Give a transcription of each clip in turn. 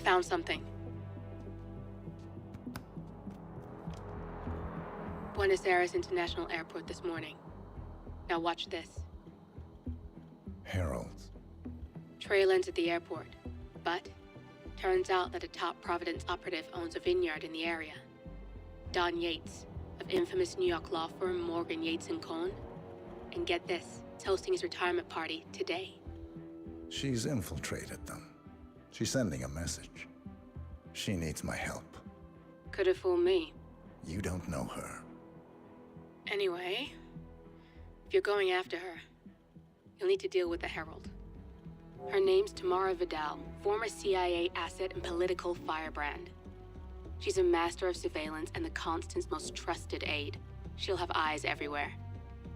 found something. Buenos Aires International Airport this morning. Now watch this. Heralds. Trail ends at the airport, but turns out that a top Providence operative owns a vineyard in the area. Don Yates, of infamous New York law firm Morgan, Yates & Cohn. And get this, is hosting his retirement party today. She's infiltrated them. She's sending a message. She needs my help. Could have fooled me. You don't know her. Anyway, if you're going after her, you'll need to deal with the Herald. Her name's Tamara Vidal, former CIA asset and political firebrand. She's a master of surveillance and the Constant's most trusted aide. She'll have eyes everywhere.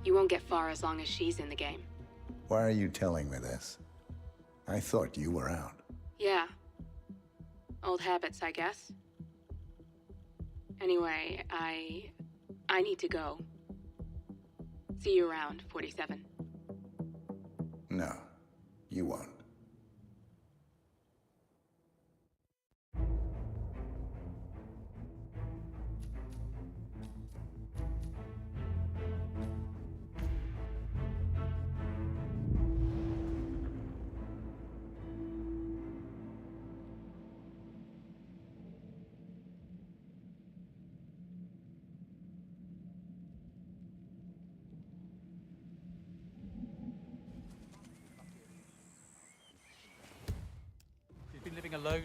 You won't get far as long as she's in the game. Why are you telling me this? I thought you were out. Yeah. Old habits, I guess. Anyway, I need to go. See you around, 47. No, you won't. She's been living alone.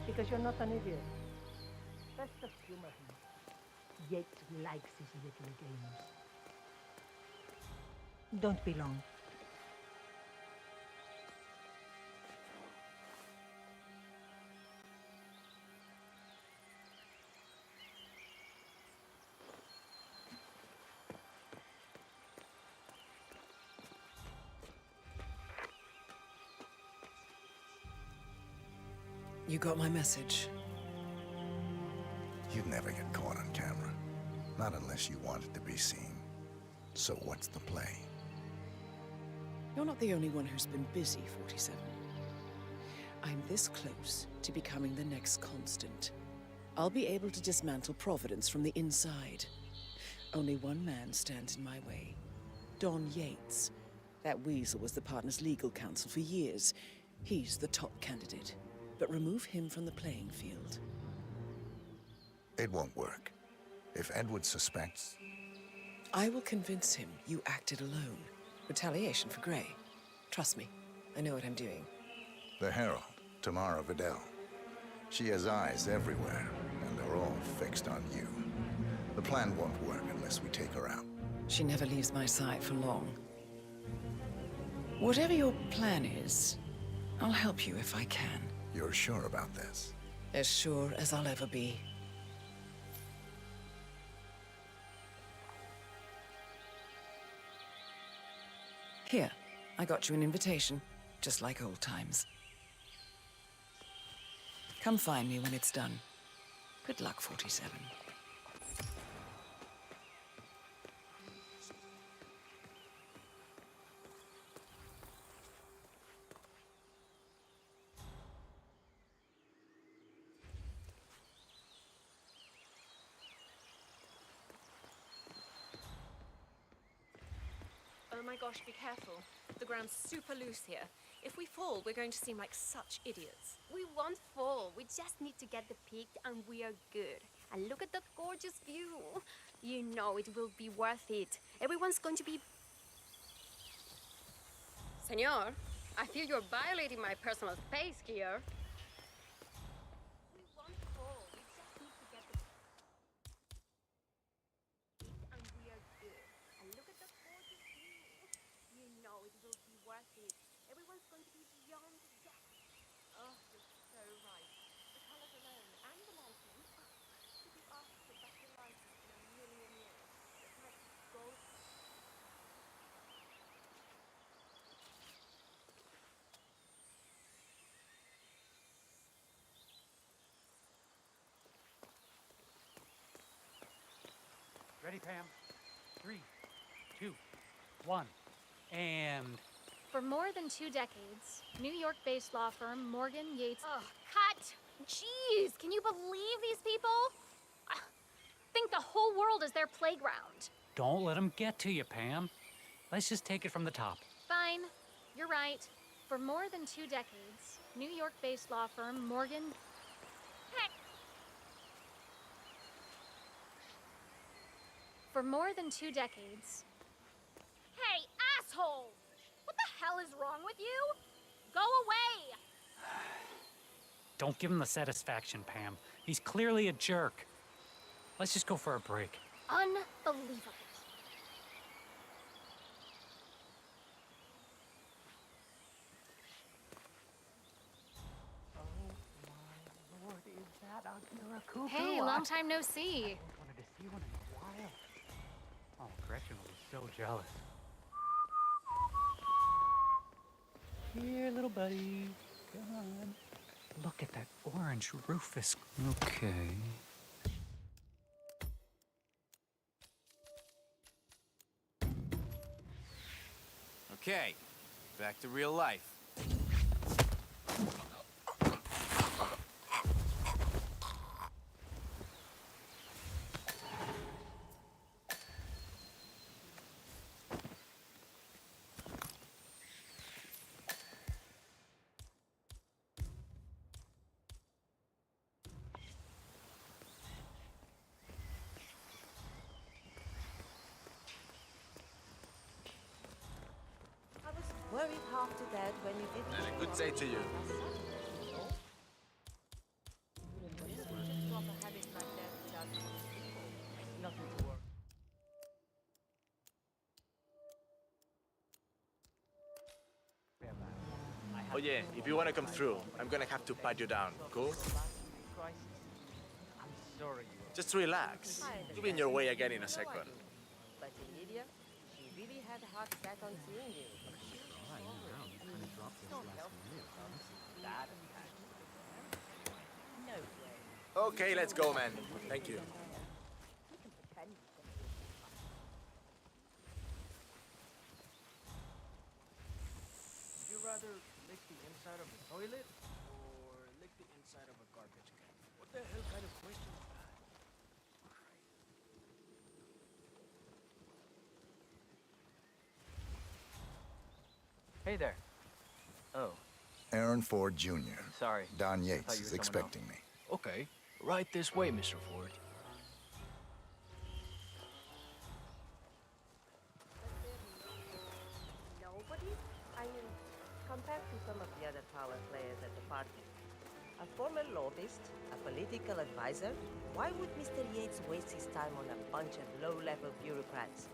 Because you're not an idiot. That's just humor. Yates likes his little games. Don't be long. You got my message. You'd never get caught on camera. Not unless you wanted to be seen. So what's the play? You're not the only one who's been busy, 47. I'm this close to becoming the next Constant. I'll be able to dismantle Providence from the inside. Only one man stands in my way. Don Yates. That weasel was the partner's legal counsel for years. He's the top candidate. But remove him from the playing field. It won't work. If Edward suspects... I will convince him you acted alone. Retaliation for Grey. Trust me, I know what I'm doing. The Herald, Tamara Vidal. She has eyes everywhere, and they're all fixed on you. The plan won't work unless we take her out. She never leaves my side for long. Whatever your plan is, I'll help you if I can. You're sure about this? As sure as I'll ever be. Here, I got you an invitation, just like old times. Come find me when it's done. Good luck, 47. Oh my gosh, be careful. The ground's super loose here. If we fall, we're going to seem like such idiots. We won't fall. We just need to get the peak and we are good. And look at that gorgeous view. You know it will be worth it. Everyone's going to be... Senor, I feel you're violating my personal space here. We won't fall. We just need to get the peak and we are good. And look at that gorgeous view. You know it will be worth it. Everyone's going to be beyond death. Oh, you're so right. The colors alone and the lighting. To be asked for better lighting in a million years. It's like gold. Ready, Pam? 3, 2, 1, and... For more than 2 decades, New York-based law firm Morgan Yates... Oh, cut! Jeez, can you believe these people? think the whole world is their playground. Don't let them get to you, Pam. Let's just take it from the top. Fine, you're right. For more than 2 decades, New York-based law firm Morgan... Heck! For more than 2 decades... Hey, asshole! What the hell is wrong with you? Go away! Don't give him the satisfaction, Pam. He's clearly a jerk. Let's just go for a break. Unbelievable. Oh my lord, is that a cuckoo? Hey, long time no see. Wanted to see one in a while. Oh, Gretchen will be so jealous. Here, little buddy. Come on. Look at that orange Rufus. Okay. Okay, back to real life. I was worried half to death when you didn't. And a good day to you. Just drop a habit like that without nothing to worry. Oh yeah, if you want to come through, I'm gonna have to pat you down, cool? I'm sorry. Just relax. You'll be in your way again in a second. But in Lydia, she really had a heart set on seeing you. No way. Okay, let's go, man. Thank you. Would you rather lick the inside of a toilet or lick the inside of a garbage can? What the hell kind of question is that? Hey there. Oh, Aaron Ford Jr. sorry. Don Thought Yates you were is someone expecting me. Okay. Right this way, Mr. Ford. Nobody? I mean, compared to some of the other power players at the party. A former lobbyist, a political advisor, why would Mr. Yates waste his time on a bunch of low-level bureaucrats?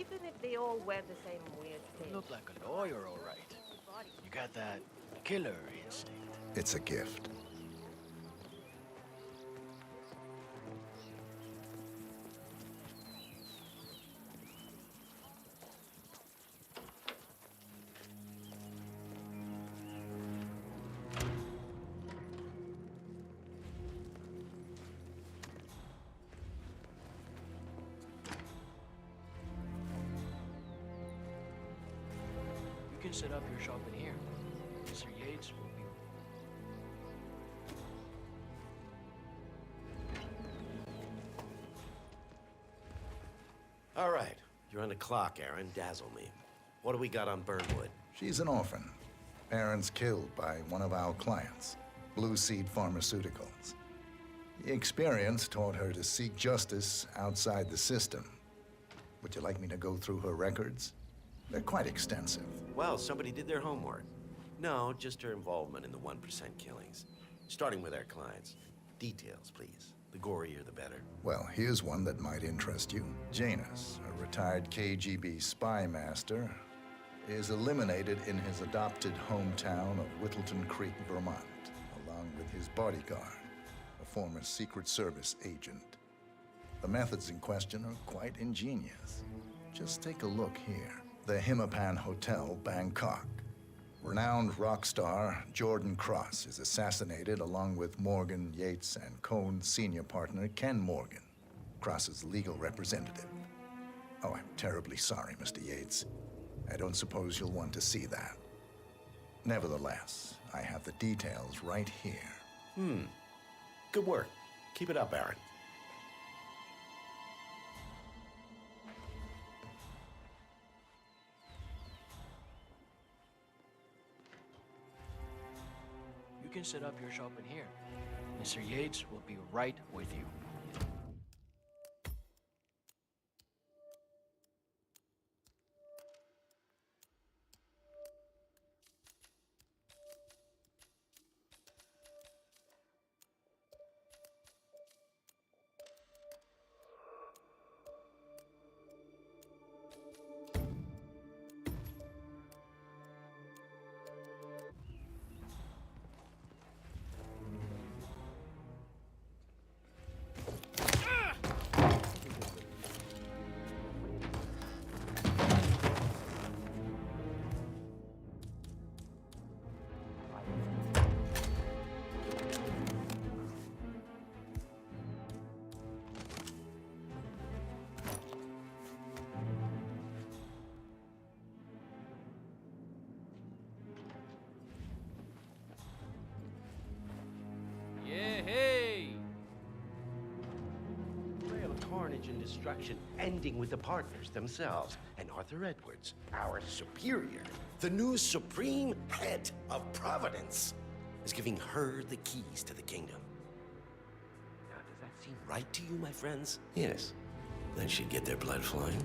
Even if they all wear the same weird You thing. look like a lawyer, all right. You got that killer instinct. It's a gift. You can set up your shop in here. Mr. Yates will be... All right. You're on the clock, Aaron. Dazzle me. What do we got on Burnwood? She's an orphan. Parents killed by one of our clients, Blue Seed Pharmaceuticals. The experience taught her to seek justice outside the system. Would you like me to go through her records? They're quite extensive. Well, somebody did their homework. No, just her involvement in the 1% killings. Starting with our clients. Details, please. The gorier, the better. Well, here's one that might interest you. Janus, a retired KGB spy master, is eliminated in his adopted hometown of Whittleton Creek, Vermont, along with his bodyguard, a former Secret Service agent. The methods in question are quite ingenious. Just take a look here. The Himapan Hotel, Bangkok. Renowned rock star Jordan Cross is assassinated along with Morgan, Yates, and Cohn's senior partner, Ken Morgan, Cross's legal representative. Oh, I'm terribly sorry, Mr. Yates. I don't suppose you'll want to see that. Nevertheless, I have the details right here. Good work. Keep it up, Aaron. You can set up your shop in here. Mr. Yates will be right with you. Trail of carnage and destruction ending with the partners themselves. And Arthur Edwards, our superior, the new supreme head of Providence, is giving her the keys to the kingdom. Now, does that seem right to you, my friends? Yes. Then she'd get their blood flowing.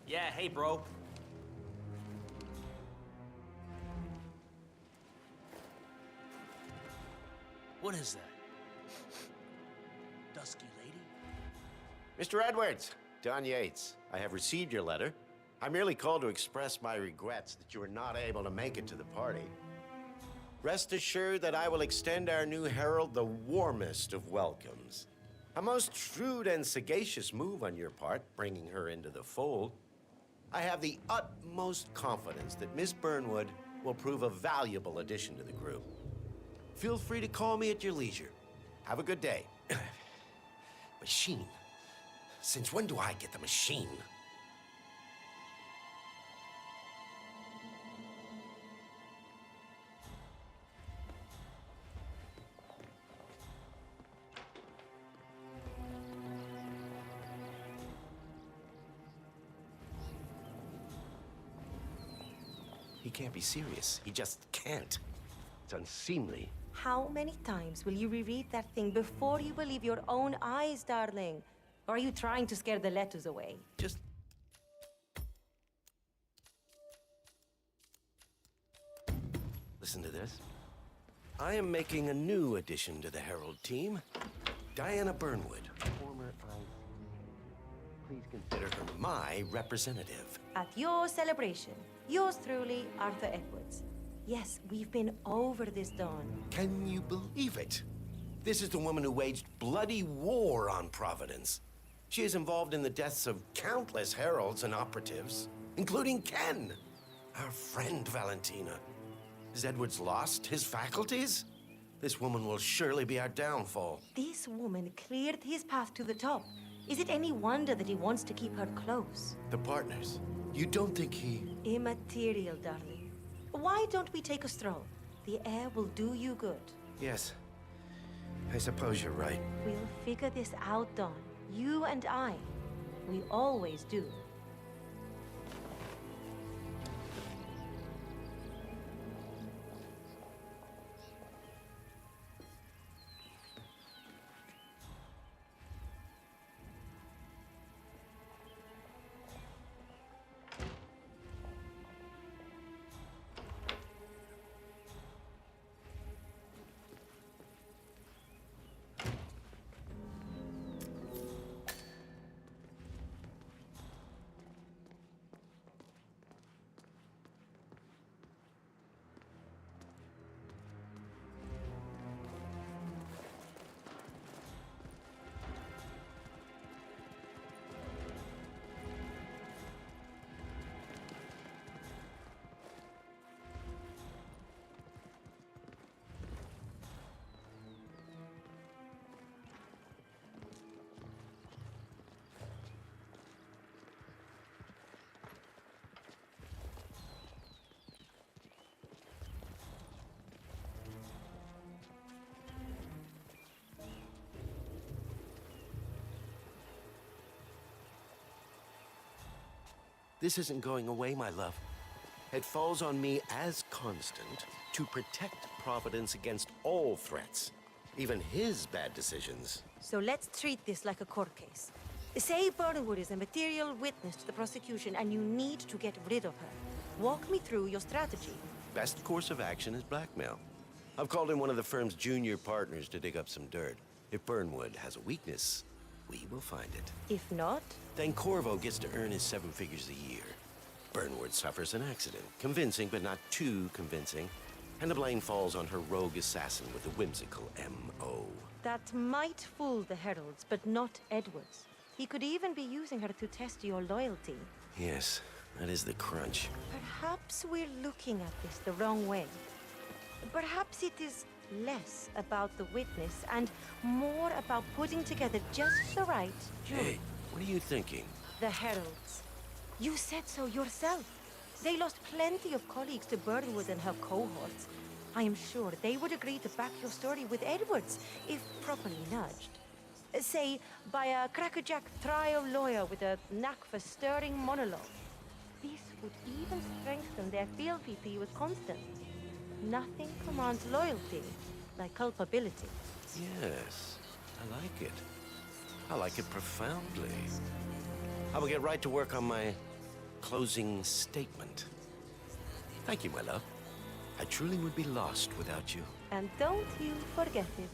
Yeah, hey, bro. What is that? Dusky lady? Mr. Edwards, Don Yates, I have received your letter. I merely called to express my regrets that you were not able to make it to the party. Rest assured that I will extend our new herald the warmest of welcomes. A most shrewd and sagacious move on your part, bringing her into the fold. I have the utmost confidence that Miss Burnwood will prove a valuable addition to the group. Feel free to call me at your leisure. Have a good day. Machine? Since when do I get the machine? can't be serious. He just can't. It's unseemly. How many times will you reread that thing before you believe your own eyes, darling? Or are you trying to scare the letters away? Just... Listen to this. I am making a new addition to the Herald team. Diana Burnwood, former IC. Please consider her my representative. At your celebration, yours truly, Arthur Edwards. Yes, we've been over this, Dawn. Can you believe it? This is the woman who waged bloody war on Providence. She is involved in the deaths of countless heralds and operatives, including Ken, our friend Valentina. Has Edwards lost his faculties? This woman will surely be our downfall. This woman cleared his path to the top. Is it any wonder that he wants to keep her close? The partners. You don't think he... Immaterial, darling. Why don't we take a stroll? The air will do you good. Yes. I suppose you're right. We'll figure this out, Dawn. You and I. We always do. This isn't going away, my love. It falls on me as constant to protect Providence against all threats, even his bad decisions. So let's treat this like a court case. Say Burnwood is a material witness to the prosecution and you need to get rid of her. Walk me through your strategy. Best course of action is blackmail. I've called in one of the firm's junior partners to dig up some dirt. If Burnwood has a weakness, we will find it. If not? Then Corvo gets to earn his 7 figures a year. Burnwood suffers an accident. Convincing, but not too convincing. And the blame falls on her rogue assassin with a whimsical M.O. That might fool the Heralds, but not Edwards. He could even be using her to test your loyalty. Yes, that is the crunch. Perhaps we're looking at this the wrong way. Perhaps it is less about the witness and more about putting together just the right jury. Hey, what are you thinking? The Heralds. You said so yourself. They lost plenty of colleagues to Burnwood and her cohorts. I am sure they would agree to back your story with Edwards, if properly nudged. Say, by a crackerjack trial lawyer with a knack for stirring monologue. This would even strengthen their fealty to you as Constant. Nothing commands loyalty like culpability. Yes, I like it. I like it profoundly. I will get right to work on my closing statement. Thank you, my love. I truly would be lost without you. And don't you forget it.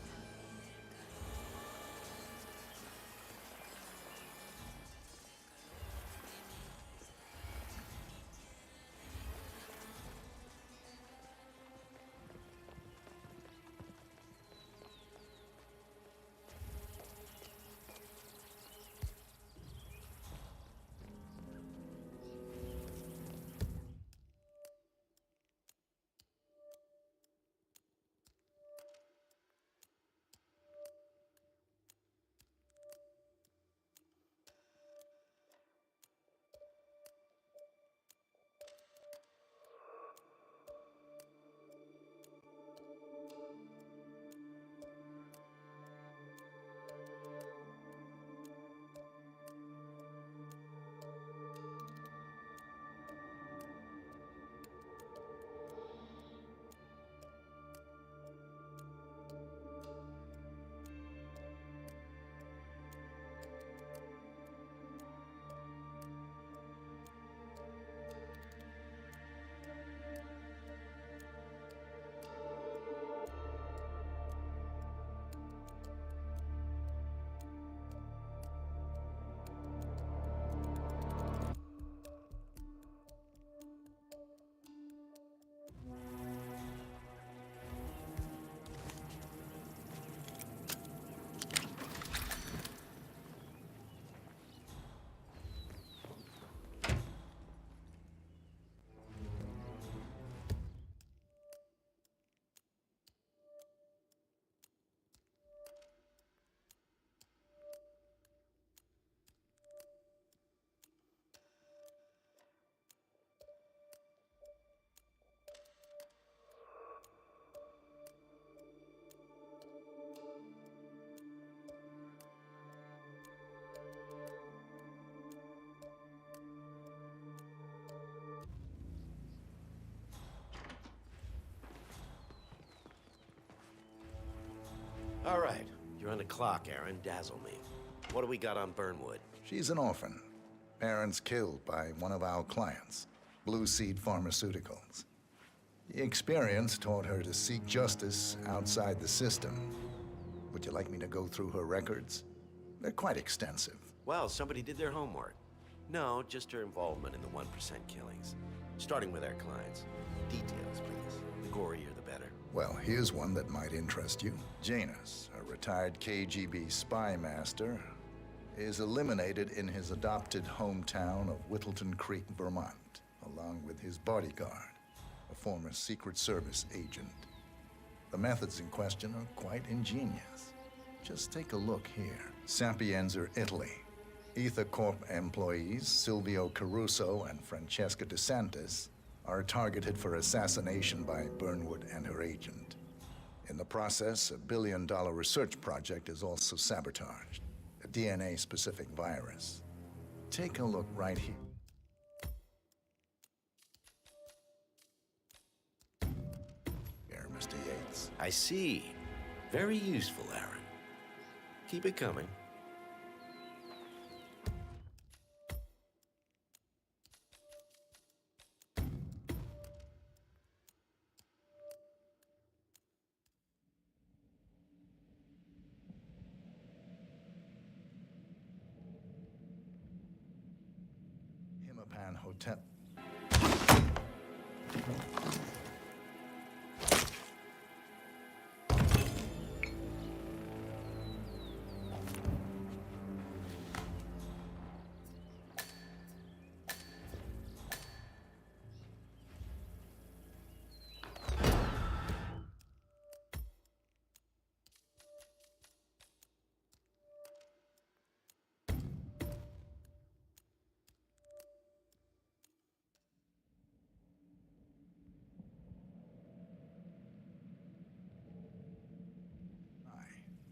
All right. You're on the clock, Aaron. Dazzle me. What do we got on Burnwood? She's an orphan. Parents killed by one of our clients, Blue Seed Pharmaceuticals. The experience taught her to seek justice outside the system. Would you like me to go through her records? They're quite extensive. Well, somebody did their homework. No, just her involvement in the 1% killings. Starting with our clients. Details, please. The gorier, the better. Well, here's one that might interest you. Janus, a retired KGB spy master, is eliminated in his adopted hometown of Whittleton Creek, Vermont, along with his bodyguard, a former Secret Service agent. The methods in question are quite ingenious. Just take a look here. Sapienza, Italy. Ether Corp employees Silvio Caruso and Francesca DeSantis are targeted for assassination by Burnwood and her agent. In the process, a billion-dollar research project is also sabotaged, a DNA-specific virus. Take a look right here. Here, Mr. Yates. I see. Very useful, Aaron. Keep it coming. Hitman Hotel.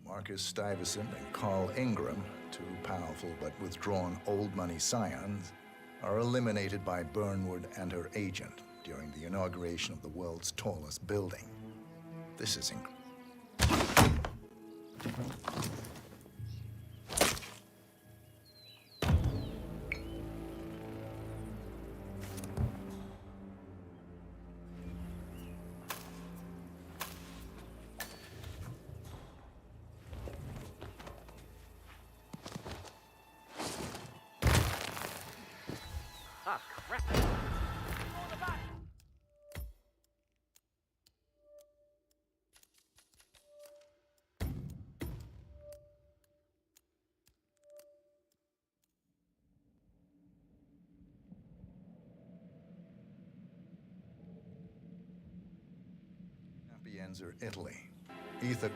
Marcus Stuyvesant and Carl Ingram, two powerful but withdrawn old money scions, are eliminated by Burnwood and her agent during the inauguration of the world's tallest building. This is incredible. Ah, crap! Sapienza, Italy. Ether.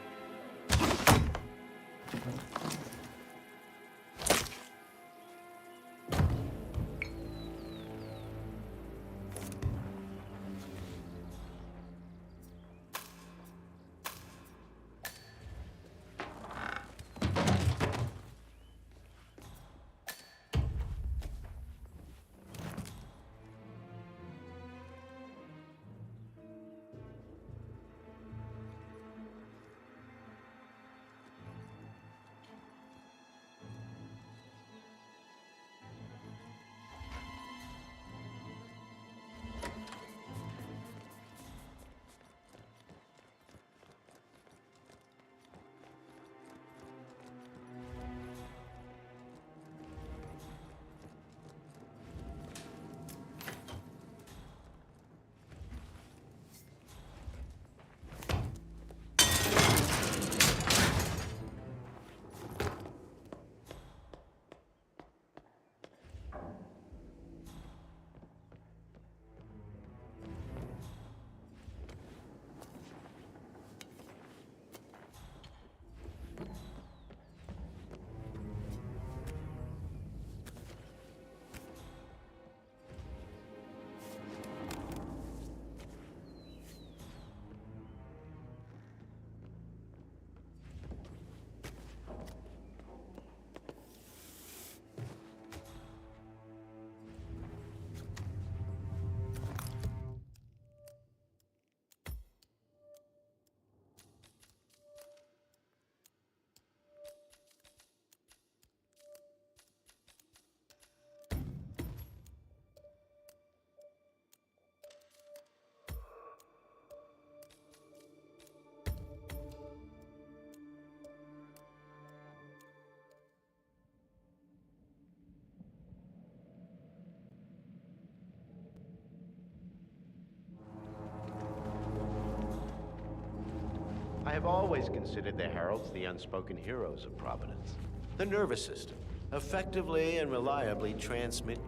I have always considered the heralds the unspoken heroes of Providence. The nervous system, effectively and reliably transmit...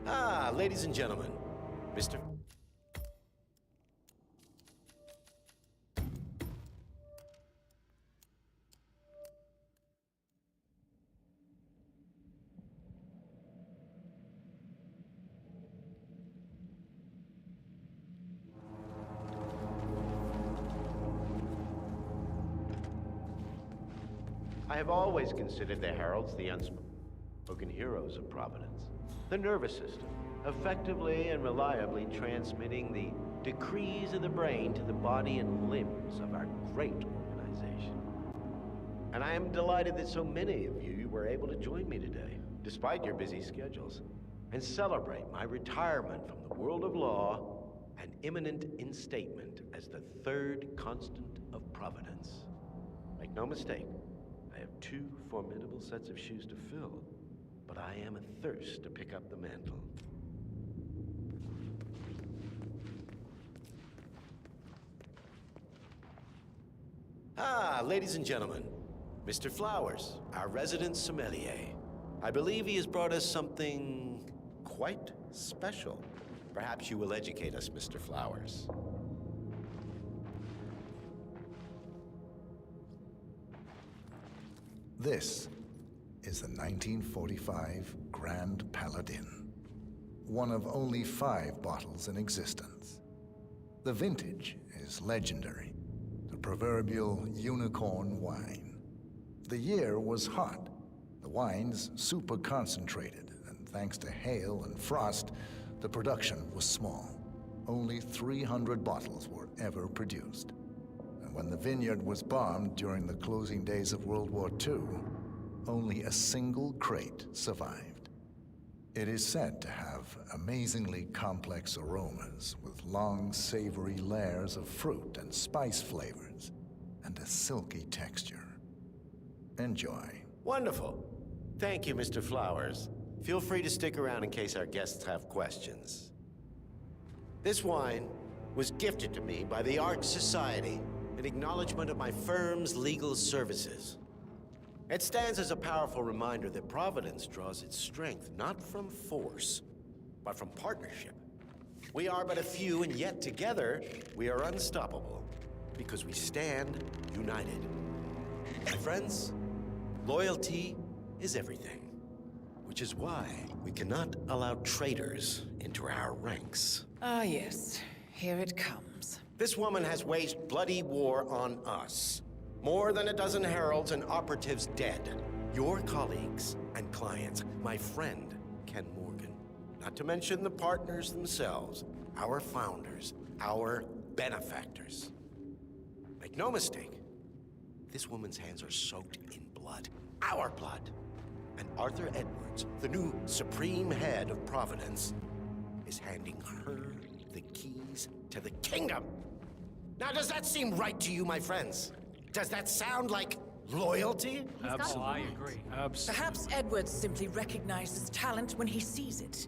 Ah, ladies and gentlemen, Mr. I have always considered the heralds the unspoken heroes of Providence. The nervous system, effectively and reliably transmitting the decrees of the brain to the body and limbs of our great organization. And I am delighted that so many of you were able to join me today, despite your busy schedules, and celebrate my retirement from the world of law and imminent instatement as the third constant of Providence. Make no mistake, I have two formidable sets of shoes to fill, but I am athirst to pick up the mantle. Ah, ladies and gentlemen, Mr. Flowers, our resident sommelier. I believe he has brought us something quite special. Perhaps you will educate us, Mr. Flowers. This is the 1945 Grand Paladin, one of only 5 bottles in existence. The vintage is legendary, the proverbial unicorn wine. The year was hot, the wine's super concentrated, and thanks to hail and frost, the production was small. Only 300 bottles were ever produced. And when the vineyard was bombed during the closing days of World War II, only a single crate survived. It is said to have amazingly complex aromas with long, savory layers of fruit and spice flavors, and a silky texture. Enjoy. Wonderful. Thank you, Mr. Flowers. Feel free to stick around in case our guests have questions. This wine was gifted to me by the Art Society in acknowledgement of my firm's legal services. It stands as a powerful reminder that Providence draws its strength not from force, but from partnership. We are but a few, and yet together we are unstoppable because we stand united. My friends, loyalty is everything, which is why we cannot allow traitors into our ranks. Ah, yes. Here it comes. This woman has waged bloody war on us. More than a dozen heralds and operatives dead. Your colleagues and clients, my friend, Ken Morgan. Not to mention the partners themselves, our founders, our benefactors. Make no mistake, this woman's hands are soaked in blood. Our blood. And Arthur Edwards, the new supreme head of Providence, is handing her the keys to the kingdom. Now, does that seem right to you, my friends? Does that sound like loyalty? Absolutely. I agree. Absolutely. Perhaps Edwards simply recognizes talent when he sees it.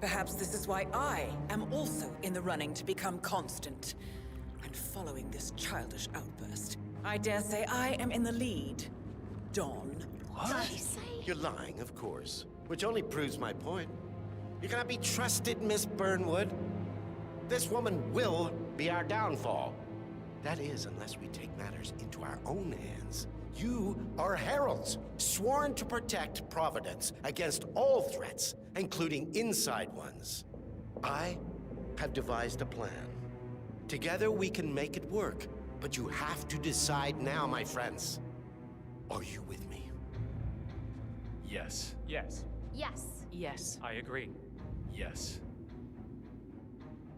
Perhaps this is why I am also in the running to become constant. And following this childish outburst, I dare say I am in the lead. Dawn. What? Did she say? You're lying, of course. Which only proves my point. You cannot be trusted, Miss Burnwood. This woman will be our downfall. That is, unless we take matters into our own hands. You are heralds, sworn to protect Providence against all threats, including inside ones. I have devised a plan. Together we can make it work, but you have to decide now, my friends. Are you with me? Yes. Yes. Yes. Yes. I agree. Yes.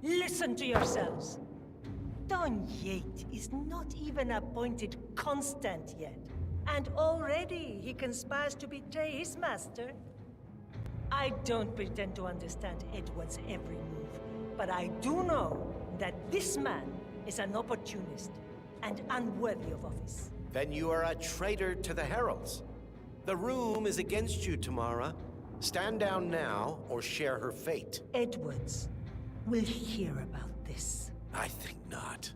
Listen to yourselves. Don Yates is not even appointed constant yet. And already he conspires to betray his master. I don't pretend to understand Edward's every move, but I do know that this man is an opportunist and unworthy of office. Then you are a traitor to the heralds. The room is against you, Tamara. Stand down now or share her fate. Edwards will hear about this. I think not.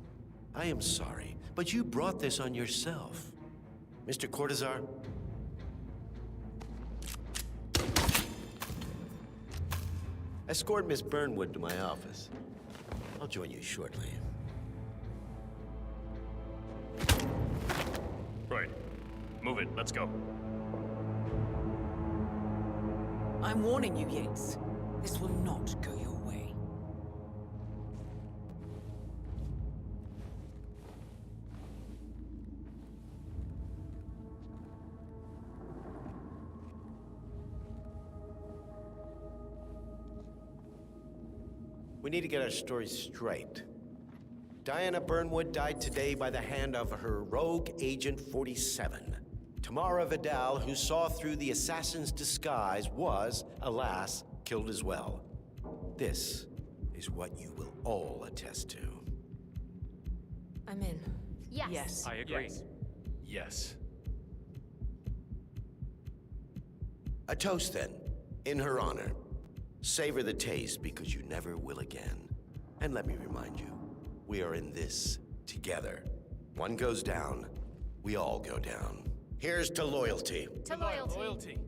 I am sorry, but you brought this on yourself. Mr. Cortazar? Escort Miss Burnwood to my office. I'll join you shortly. Right. Move it. Let's go. I'm warning you, Yates. This will not go your way. We need to get our story straight. Diana Burnwood died today by the hand of her rogue Agent 47. Tamara Vidal, who saw through the assassin's disguise, was, alas, killed as well. This is what you will all attest to. I'm in. Yes. Yes. I agree. Yes. A toast, then, in her honor. Savor the taste, because you never will again. And let me remind you, we are in this together. One goes down, we all go down. Here's to loyalty. To loyalty. Loyalty.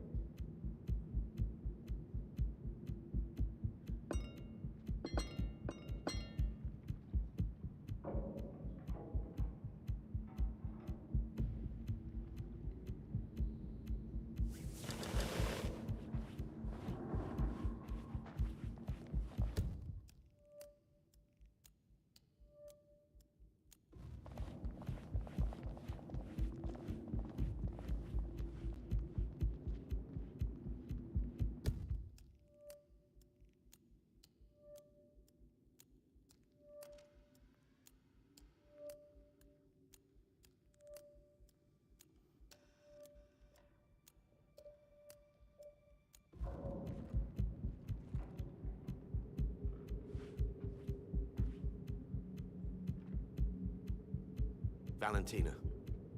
Valentina,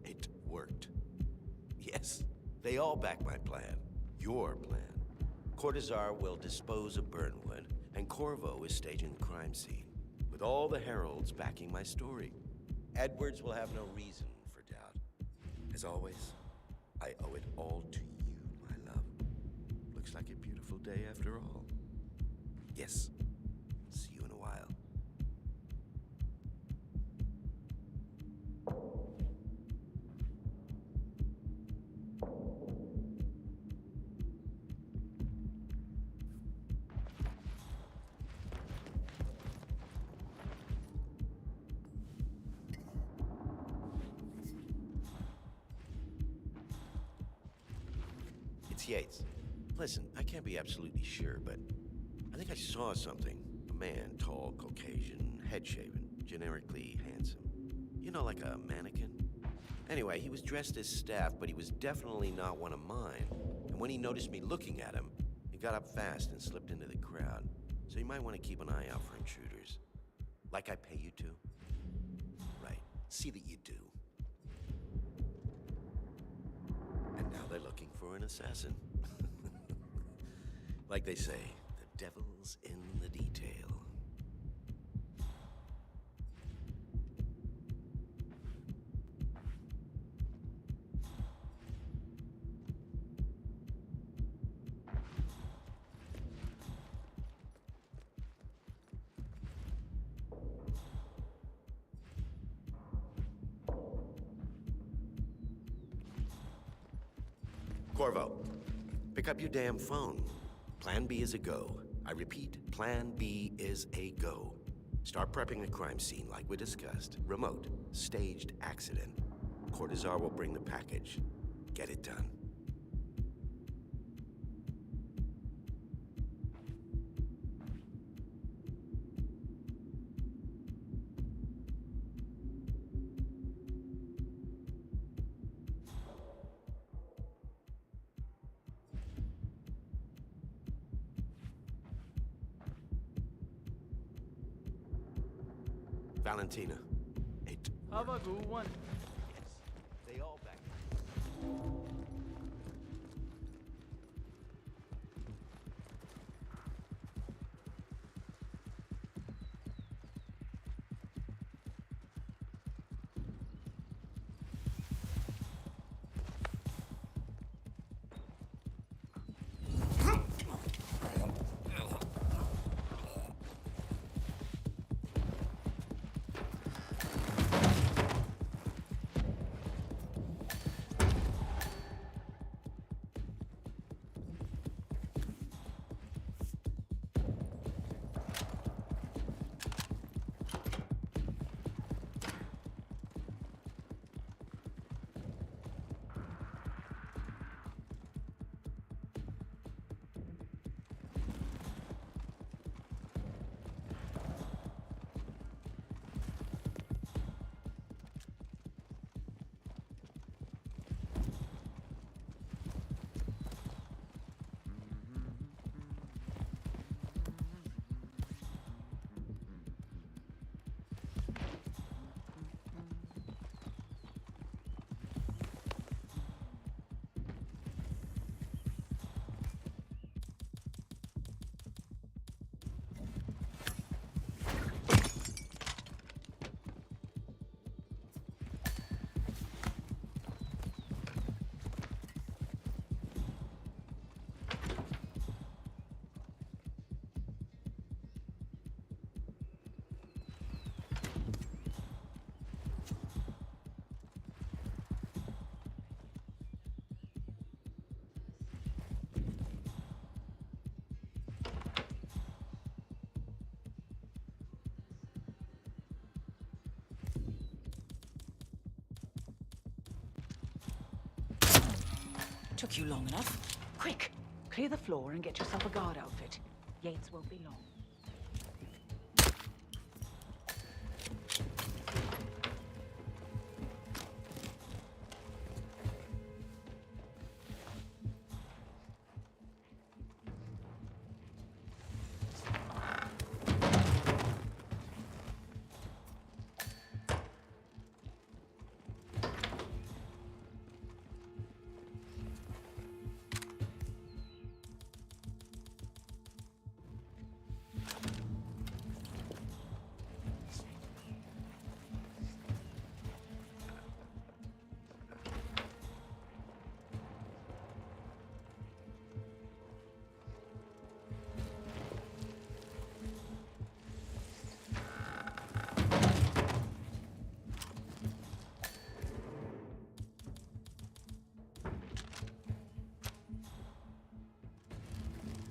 it worked. Yes, they all back my plan. Your plan. Cortazar will dispose of Burnwood, and Corvo is staging the crime scene, with all the heralds backing my story. Edwards will have no reason for doubt. As always, I owe it all to you, my love. Looks like a beautiful day after all. Yes, see you in a while. It's Yates. Listen, I can't be absolutely sure, but I think I saw something. A man, tall, Caucasian, head-shaven, generically handsome. You know, like a mannequin? Anyway, he was dressed as staff, but he was definitely not one of mine. And when he noticed me looking at him, he got up fast and slipped into the crowd. So you might want to keep an eye out for intruders. Like I pay you to. Right. See that you do. And now they're looking for an assassin. Like they say, the devil's in the detail. Corvo, pick up your damn phone. Plan B is a go. I repeat, Plan B is a go. Start prepping the crime scene like we discussed. Remote, staged accident. Cortazar will bring the package. Get it done. Valentina, it Have a good one. Yes, they all back. Took you long enough. Quick! Clear the floor and get yourself a guard outfit. Yates won't be long.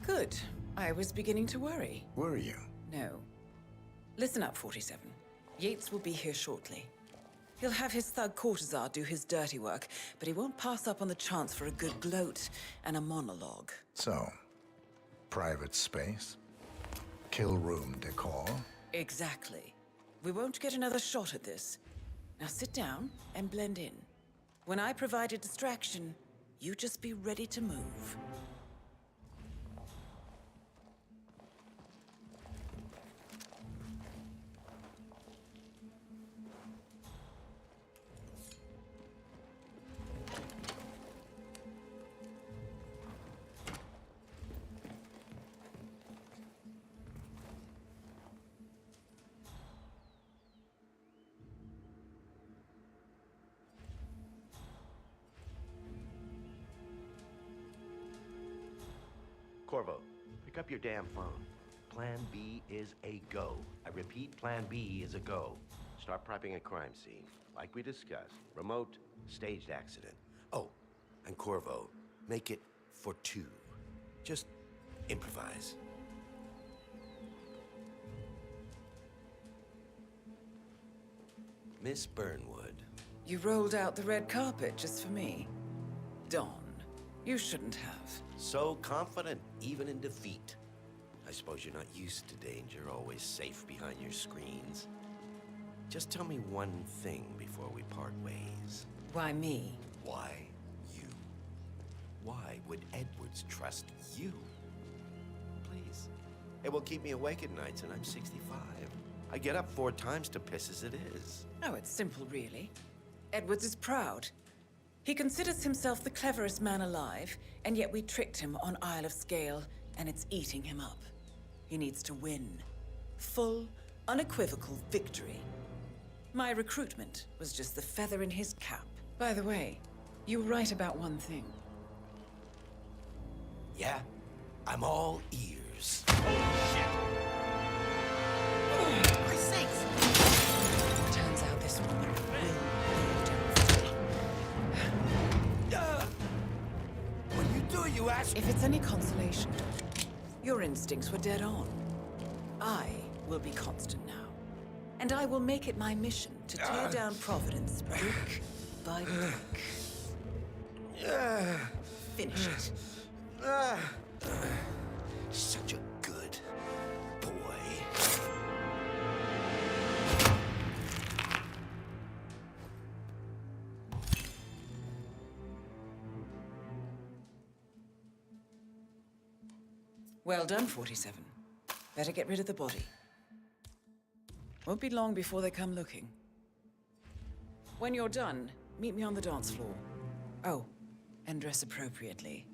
Good. I was beginning to worry. Were you? No. Listen up, 47. Yates will be here shortly. He'll have his thug Cortazar do his dirty work, but he won't pass up on the chance for a good gloat and a monologue. So, private space? Kill room decor? Exactly. We won't get another shot at this. Now sit down and blend in. When I provide a distraction, you just be ready to move. Corvo, pick up your damn phone. Plan B is a go. I repeat, Plan B is a go. Start prepping a crime scene. Like we discussed, remote, staged accident. Oh, and Corvo, make it for two. Just improvise. Miss Burnwood. You rolled out the red carpet just for me. Don, you shouldn't have. So confident, even in defeat. I suppose you're not used to danger, always safe behind your screens. Just tell me one thing before we part ways. Why me? Why you? Why would Edwards trust you? Please. It will keep me awake at nights, and I'm 65. I get up 4 times to piss as it is. Oh, it's simple, really. Edwards is proud. He considers himself the cleverest man alive, and yet we tricked him on Isle of Scale, and it's eating him up. He needs to win. Full, unequivocal victory. My recruitment was just the feather in his cap. By the way, you were right about one thing. Yeah? I'm all ears. Turns out this woman will What are you doing, you ass? If it's any consolation, your instincts were dead on. I will be constant now. And I will make it my mission to tear down Providence brick by brick. Finish it. Such a good boy. Well done, 47. Better get rid of the body. Won't be long before they come looking. When you're done, meet me on the dance floor. Oh, and dress appropriately.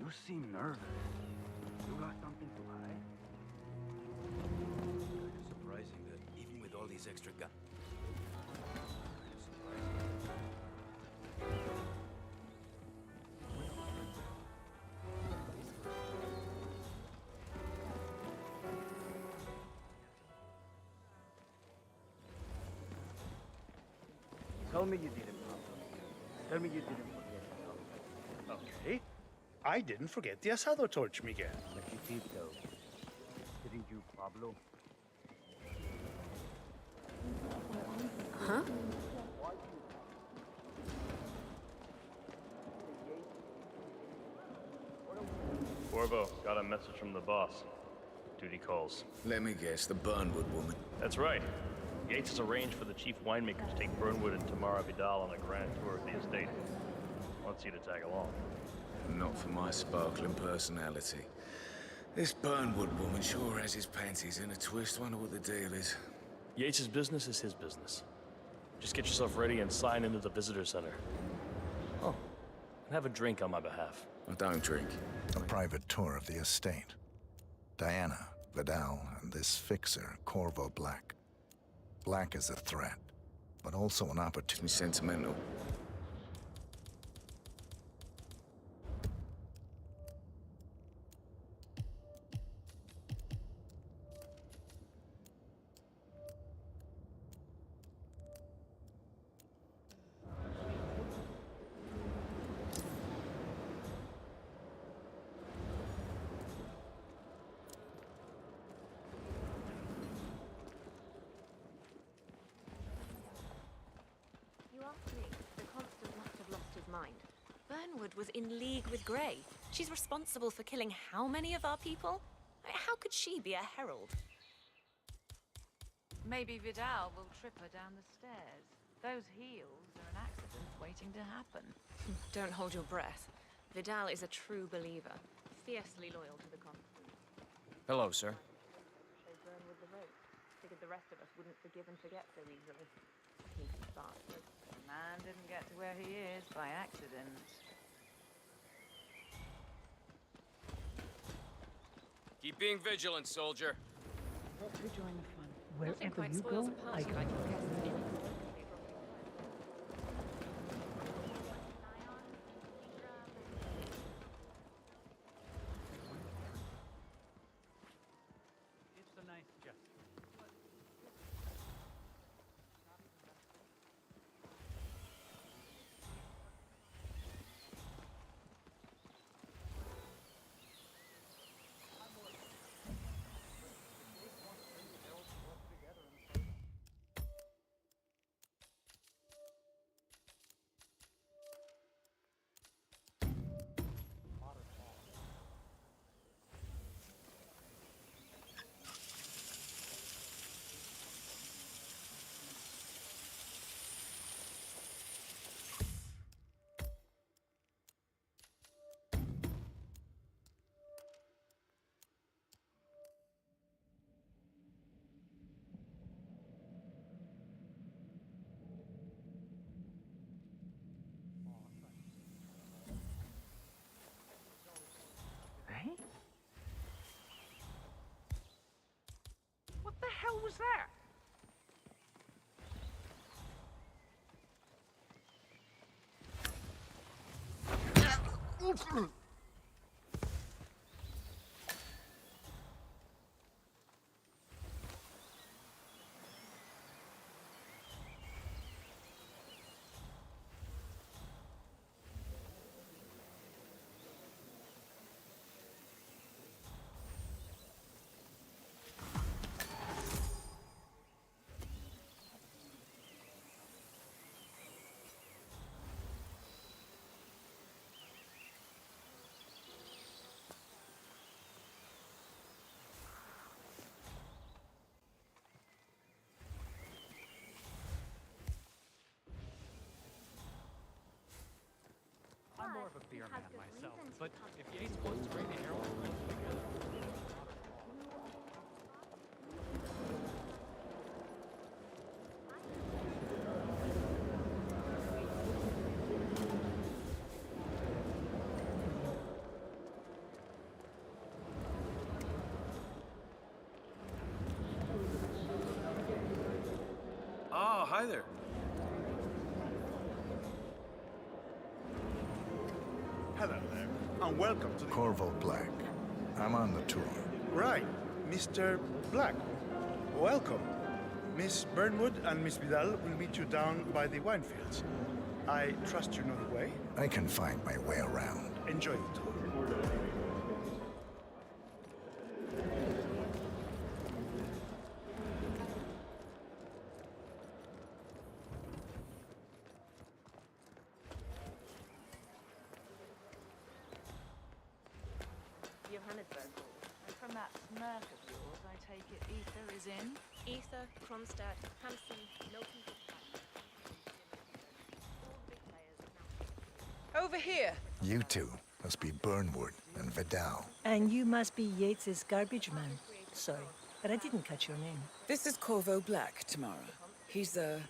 You seem nervous. You got something to hide? Kind of surprising that even with all these extra guns. Tell me you didn't, Pablo. Tell me you didn't forget yourself. Okay. I didn't forget the asado torch, Miguel. But you did, though. Didn't you, Pablo? Huh? Corvo, got a message from the boss. Duty calls. Let me guess, the Burnwood woman. That's right. Yates has arranged for the chief winemaker to take Burnwood and Tamara Vidal on a grand tour of the estate. Wants you to tag along. Not for my sparkling personality. This Burnwood woman sure has his panties in a twist. Wonder what the deal is. Yates' business is his business. Just get yourself ready and sign into the visitor center. Oh, and have a drink on my behalf. I don't drink. A private tour of the estate. Diana, Vidal, and this fixer, Corvo Black. Black is a threat, but also an opportunity. Sentimental. Burnwood was in league with Grey. She's responsible for killing how many of our people? How could she be a herald? Maybe Vidal will trip her down the stairs. Those heels are an accident waiting to happen. Don't hold your breath. Vidal is a true believer, fiercely loyal to the Common. Hello, sir. They burn with the rope. Figured the rest of us wouldn't forgive and forget so easily. Sneaky bastard. The man didn't get to where he is by accident. Keep being vigilant, soldier. To join the fun. Nothing Wherever quite you spoils go, a I party go. like your guests. It's a nice gesture. Hey? What the hell was that? I'm more of a beer man myself, but if Yates wants to bring the Herald together, either. Hello there, and welcome to the... Corvo Black. I'm on the tour. Right, Mr. Black. Welcome. Miss Burnwood and Miss Vidal will meet you down by the wine fields. I trust you know the way. I can find my way around. Enjoy the tour. Johannesburg. And from that smirk of yours, I take it Ether is in? Ether, Kronstadt, Hampson, Milton. Over here. You two must be Burnwood and Vidal. And you must be Yates's garbage man. Sorry, but I didn't catch your name. This is Corvo Black, Tamara. He's a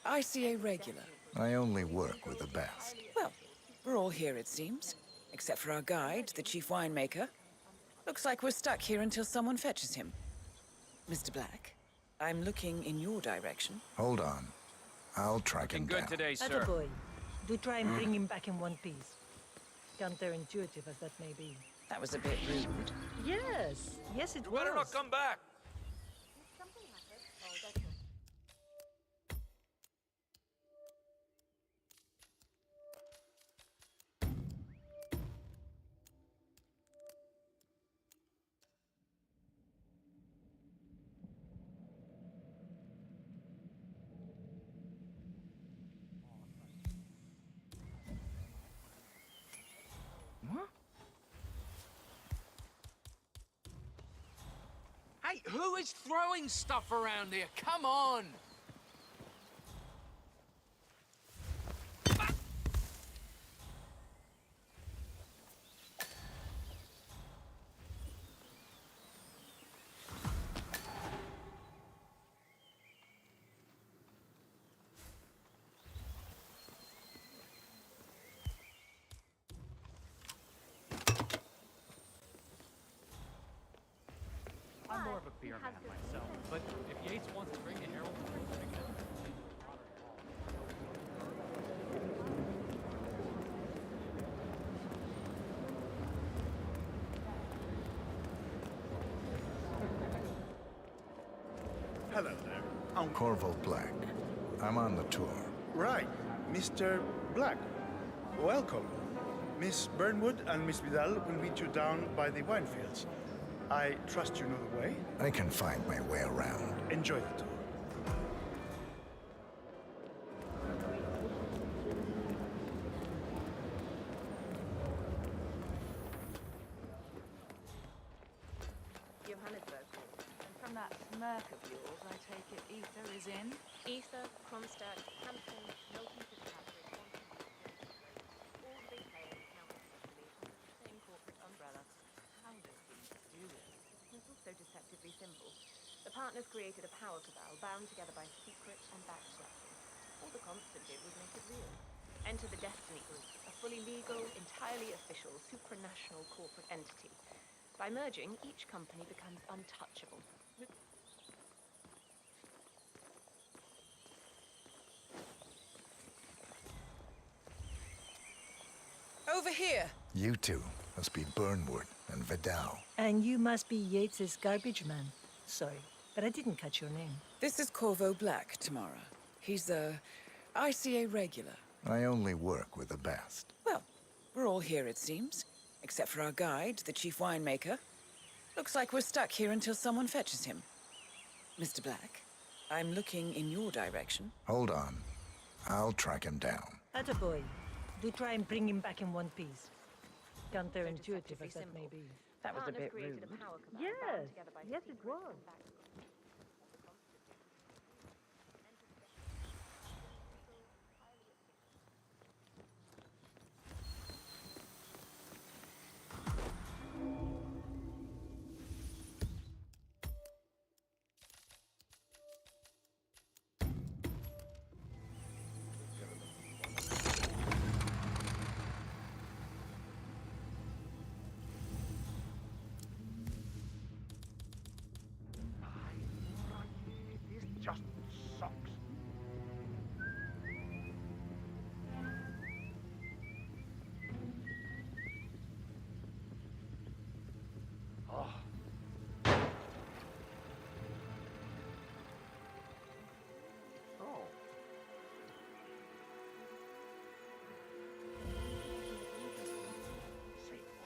ICA regular. I only work with the best. Well, we're all here, it seems. Except for our guide, the chief winemaker. Looks like we're stuck here until someone fetches him. Mr. Black, I'm looking in your direction. Hold on. I'll track him down. Attaboy. Do try and bring him back in one piece. Counterintuitive as that may be. That was a bit rude. Yes, yes it You was. better not come back. Hey, who is throwing stuff around here? Come on! I'm more of a beer man myself, but if Yates wants to bring the Herald, bring them. Hello there. I'm Corvo Black. I'm on the tour. Right, Mr. Black. Welcome. Miss Burnwood and Miss Vidal will meet you down by the wine fields. I trust you know the way. I can find my way around. Enjoy the tour. Johannesburg. And from that smirk of yours, I take it Ether is in? Ether, Kronstadt, Hampton, Milton Fitzpatrick, all the big players count successfully under the same corporate umbrella. How does he do it? It's also deceptively simple. The partners created a power cabal bound together by secret and backslapping. All the Constant did was make it real. Enter the Destiny Group, a fully legal, entirely official, supranational corporate entity. By merging, each company becomes untouchable. Over here. You two must be Burnwood and Vidal. And you must be Yates's garbage man. Sorry, but I didn't catch your name. This is Corvo Black, Tamara. He's a ICA regular. I only work with the best. Well, we're all here, it seems. Except for our guide, the chief winemaker. Looks like we're stuck here until someone fetches him. Mr. Black, I'm looking in your direction. Hold on. I'll track him down. Attaboy. Do try and bring him back in one piece. Counterintuitive as that may be. That was a bit rude. Yes, yes it was.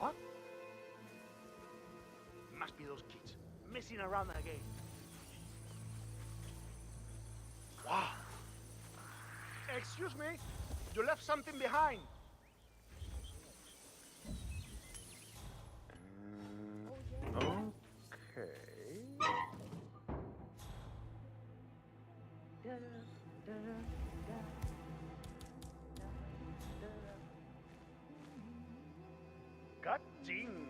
What? Must be those kids messing around again. Wow. Excuse me, you left something behind. Okay. Cutting.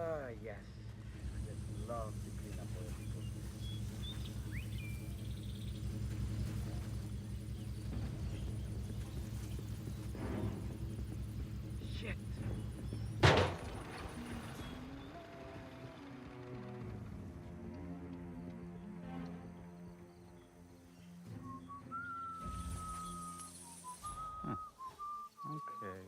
Ah, yes. I just love to clean up other people's mess. Shit. Okay.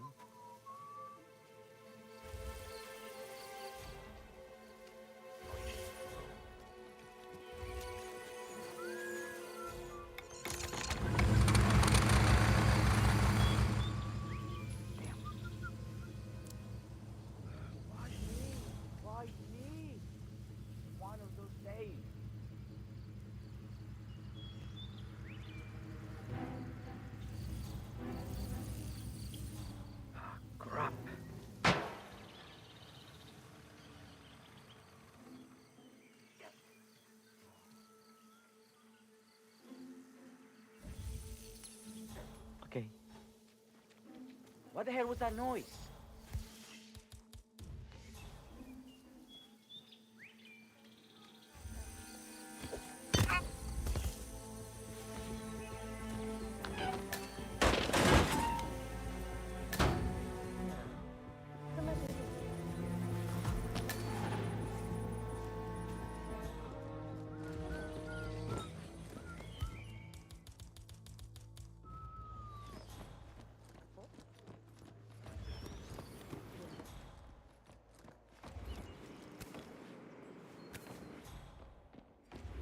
Why me? One of those days. Ah, crap. Okay. What the hell was that noise?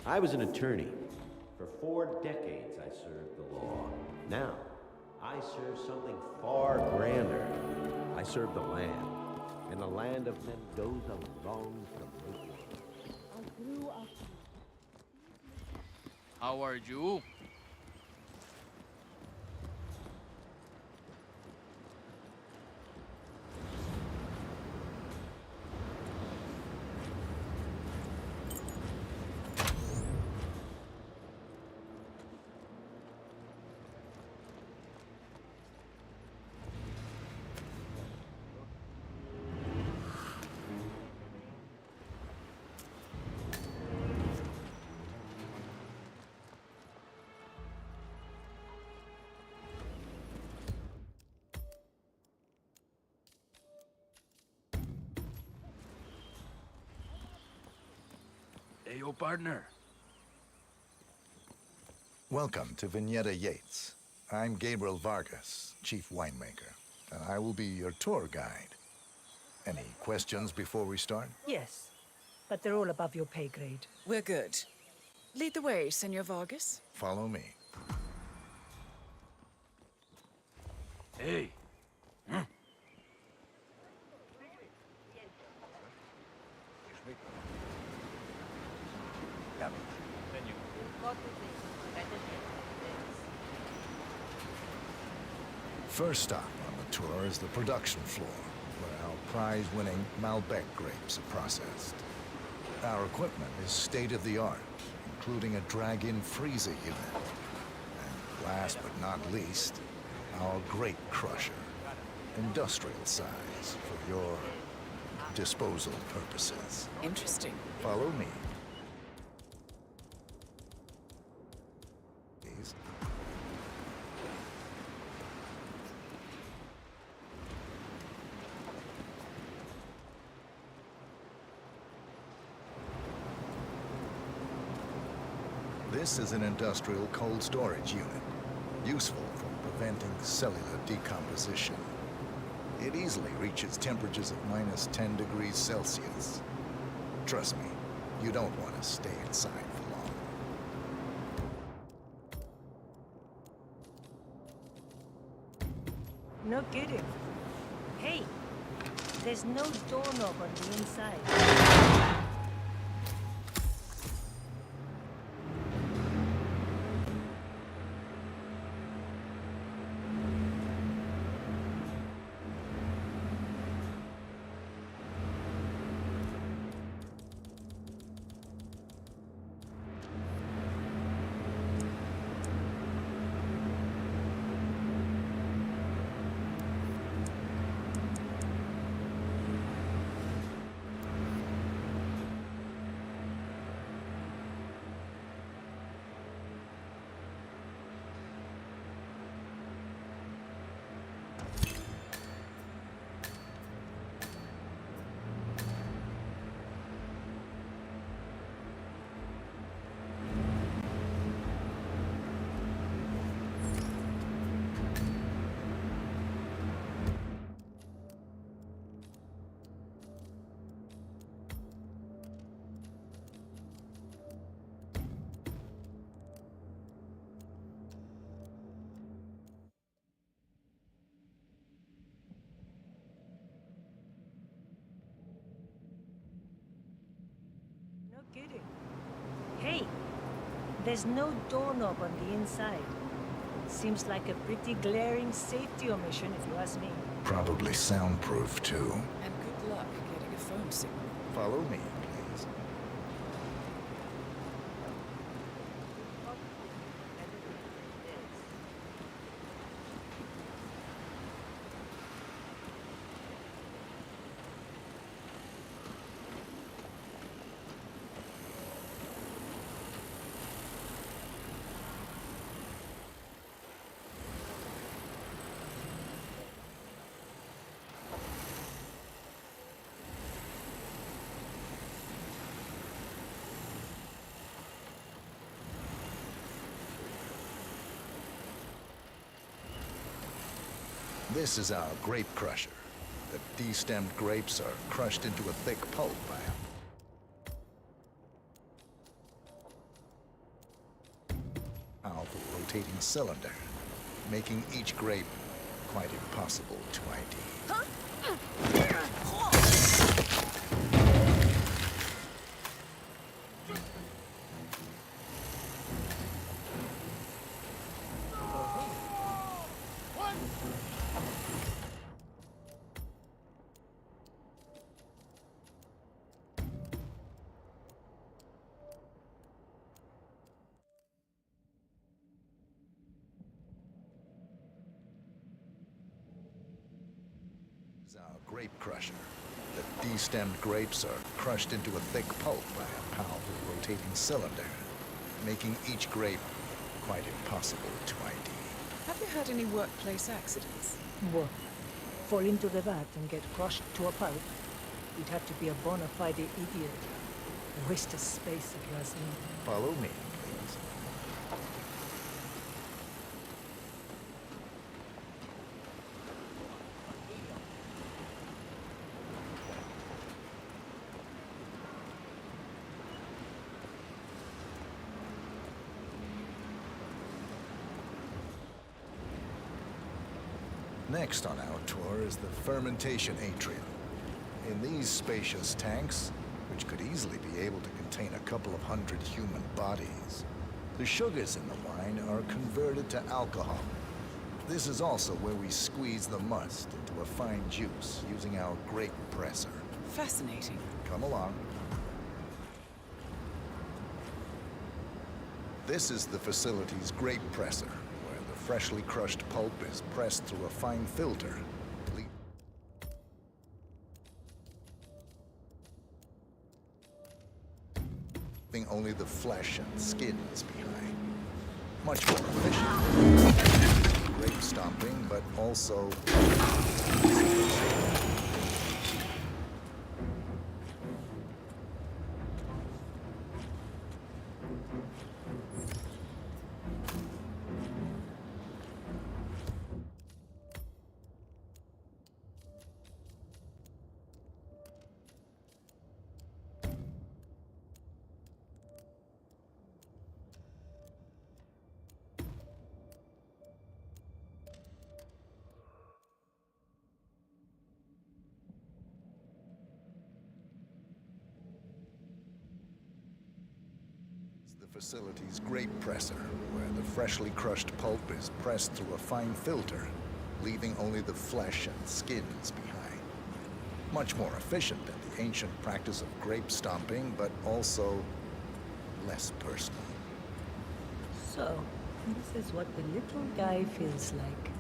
I was an attorney. For 4 decades, I served the law. Now, I serve something far grander. I serve the land. And the land of Mendoza longs to make war. How are you? Hey, yo, partner. Welcome to Vignetta Yates. I'm Gabriel Vargas, chief winemaker, and I will be your tour guide. Any questions before we start? Yes, but they're all above your pay grade. We're good. Lead the way, Senor Vargas. Follow me. Hey. First stop on the tour is the production floor, where our prize-winning Malbec grapes are processed. Our equipment is state-of-the-art, including a drag-in freezer unit. And last but not least, our grape crusher, industrial size for your disposal purposes. Interesting. Follow me. please. This is an industrial cold storage unit, useful for preventing cellular decomposition. It easily reaches temperatures of -10 degrees Celsius. Trust me, you don't want to stay inside for long. No kidding. Hey, there's no doorknob on the inside. No kidding. Hey, there's no doorknob on the inside. Seems like a pretty glaring safety omission, if you ask me. Probably soundproof, too. And good luck getting a phone signal. Follow me, please. This is our grape crusher. The destemmed grapes are crushed into a thick pulp by a powerful rotating cylinder, making each grape quite impossible to ID. Our grape crusher. The destemmed grapes are crushed into a thick pulp by a powerful rotating cylinder, making each grape quite impossible to ID. Have you had any workplace accidents? What? Fall into the vat and get crushed to a pulp? You'd have to be a bona fide idiot. A waste of space, if you ask me. Follow me, please. Next on our tour is the fermentation atrium. In these spacious tanks, which could easily be able to contain a couple of hundred human bodies, the sugars in the wine are converted to alcohol. This is also where we squeeze the must into a fine juice using our grape presser. Fascinating. Come along. This is the facility's grape presser, where the freshly crushed pulp is pressed through a fine filter. Leaving only the flesh and skins behind. Much more efficient. Grape stomping, but also the facility's grape presser, where the freshly crushed pulp is pressed through a fine filter, leaving only the flesh and skins behind. Much more efficient than the ancient practice of grape stomping, but also less personal. So, this is what the little guy feels like.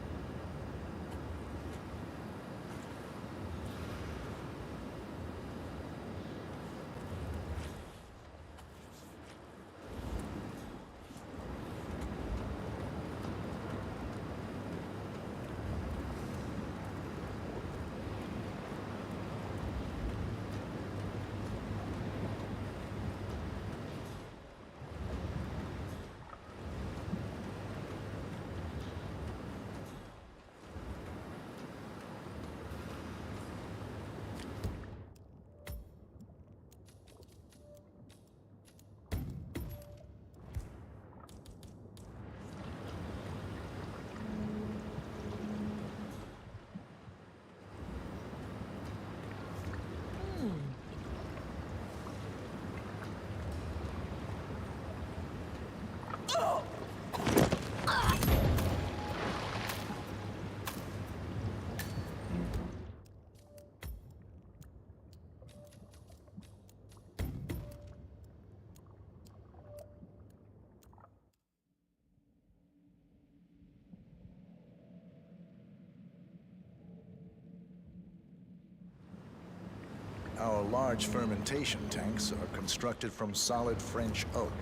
Our large fermentation tanks are constructed from solid French oak,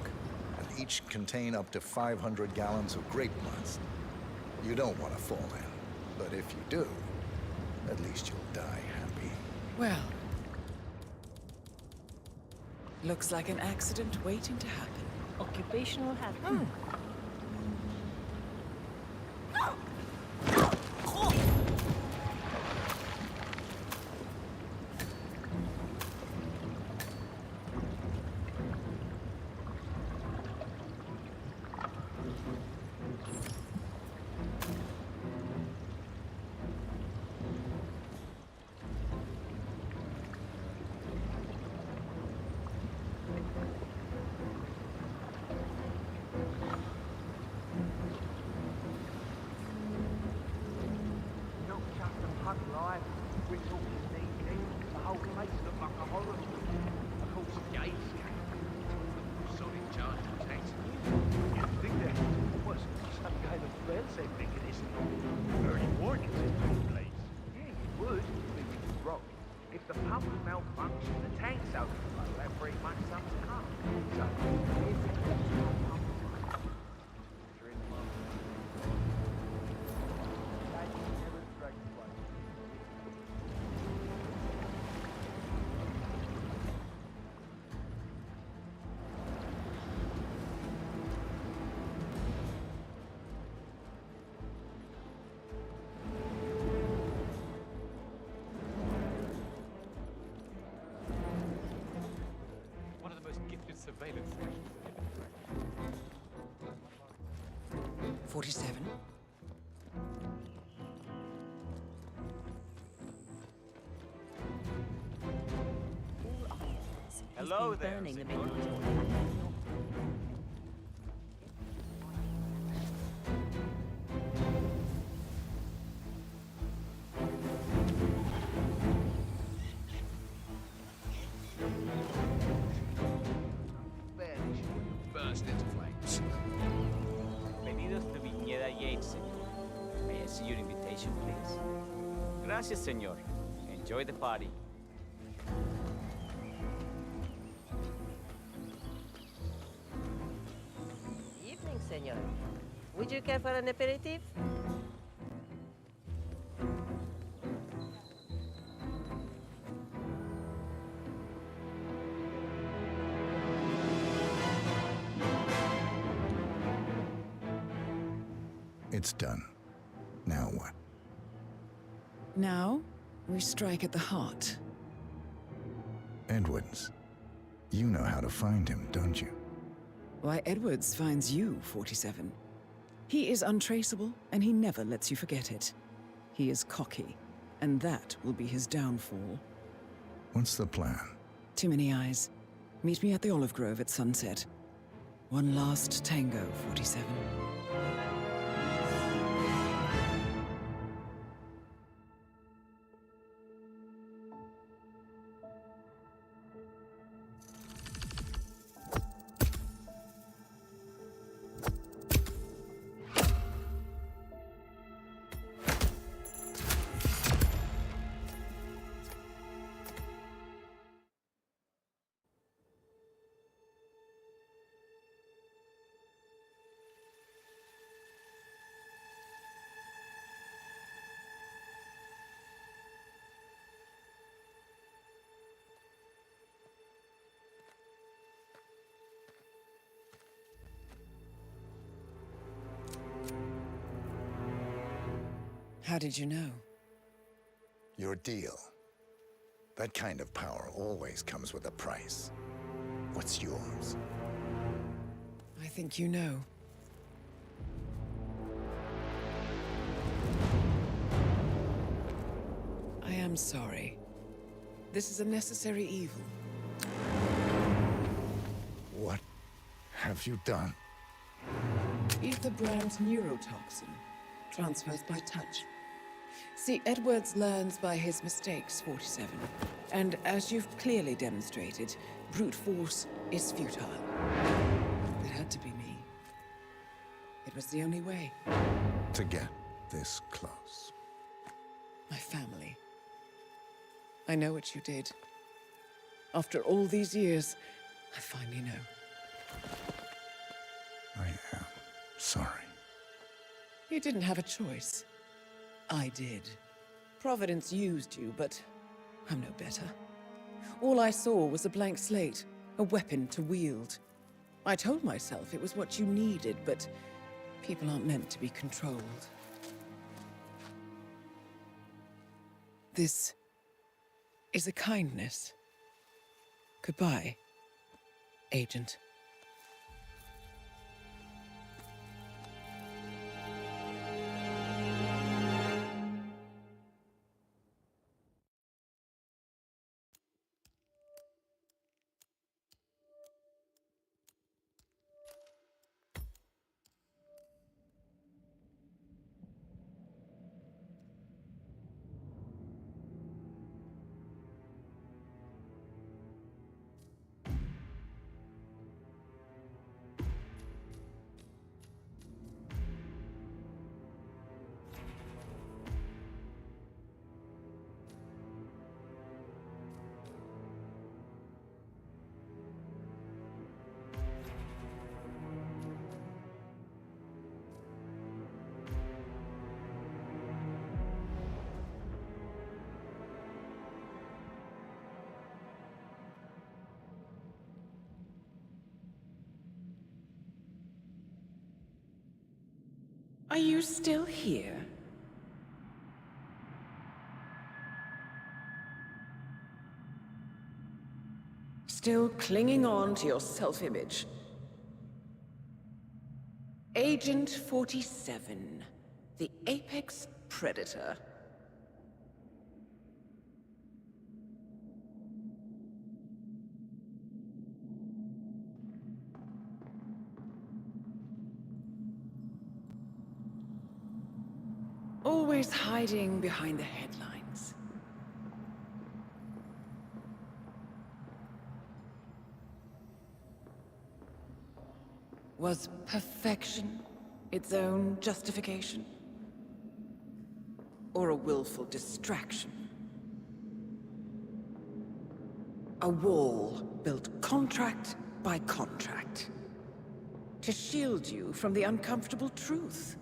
and each contain up to 500 gallons of grape must. You don't want to fall in, but if you do, at least you'll die happy. Well, looks like an accident waiting to happen. Occupational hazard. Surveillance. 47. Hello there, burning them senor. Burst into flames. Bienvenidos to Viñeda Yates, señor. May I see your invitation, please? Gracias, señor. Enjoy the party. Evening, senor. senor. Would you care for an aperitif? It's done. Now what? Now, we strike at the heart. Edwards. You know how to find him, don't you? Why, Edwards finds you, 47. He is untraceable, and he never lets you forget it. He is cocky, and that will be his downfall. What's the plan? Too many eyes. Meet me at the Olive Grove at sunset. One last tango, 47. How did you know? Your deal. That kind of power always comes with a price. What's yours? I think you know. I am sorry. This is a necessary evil. What have you done? Ether Brand's neurotoxin transfers by touch. See, Edwards learns by his mistakes, 47. And as you've clearly demonstrated, brute force is futile. It had to be me. It was the only way. To get this close. My family. I know what you did. After all these years, I finally know. I am sorry. You didn't have a choice. I did. Providence used you, but I'm no better. All I saw was a blank slate, a weapon to wield. I told myself it was what you needed, but people aren't meant to be controlled. This is a kindness. Goodbye, Agent. Are you still here? Still clinging on to your self-image? Agent 47, the apex predator. Always hiding behind the headlines. Was perfection its own justification? Or a willful distraction? A wall built contract by contract to shield you from the uncomfortable truth.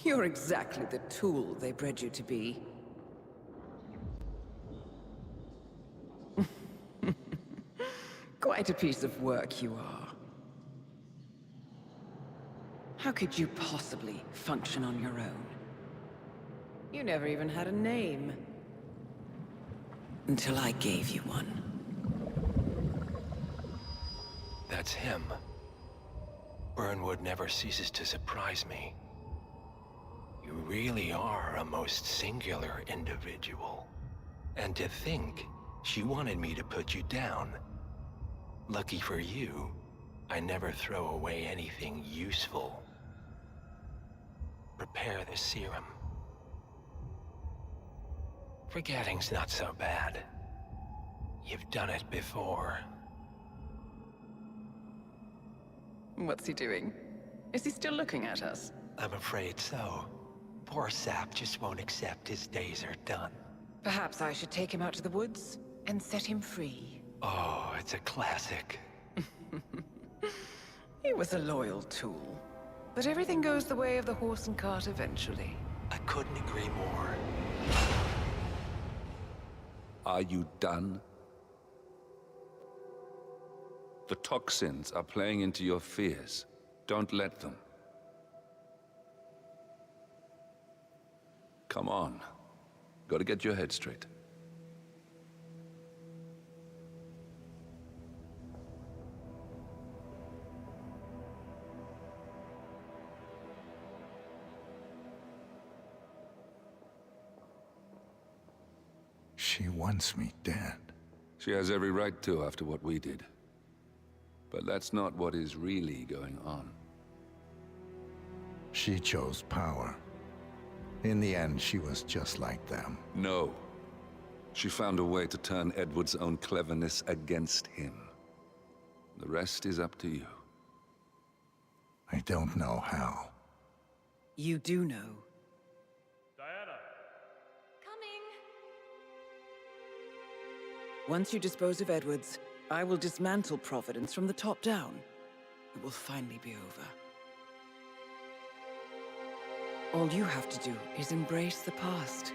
You're exactly the tool they bred you to be. Quite a piece of work you are. How could you possibly function on your own? You never even had a name. Until I gave you one. That's him. Burnwood never ceases to surprise me. You really are a most singular individual. And to think, she wanted me to put you down. Lucky for you, I never throw away anything useful. Prepare the serum. Forgetting's not so bad. You've done it before. What's he doing? Is he still looking at us? I'm afraid so. Poor Sap just won't accept his days are done. Perhaps I should take him out to the woods and set him free. Oh, it's a classic. He was a loyal tool. But everything goes the way of the horse and cart eventually. I couldn't agree more. Are you done? The toxins are playing into your fears. Don't let them. Come on. Gotta get your head straight. She wants me dead. She has every right to after what we did. But that's not what is really going on. She chose power. In the end, she was just like them. No. She found a way to turn Edward's own cleverness against him. The rest is up to you. I don't know how. You do know. Once you dispose of Edwards, I will dismantle Providence from the top down. It will finally be over. All you have to do is embrace the past.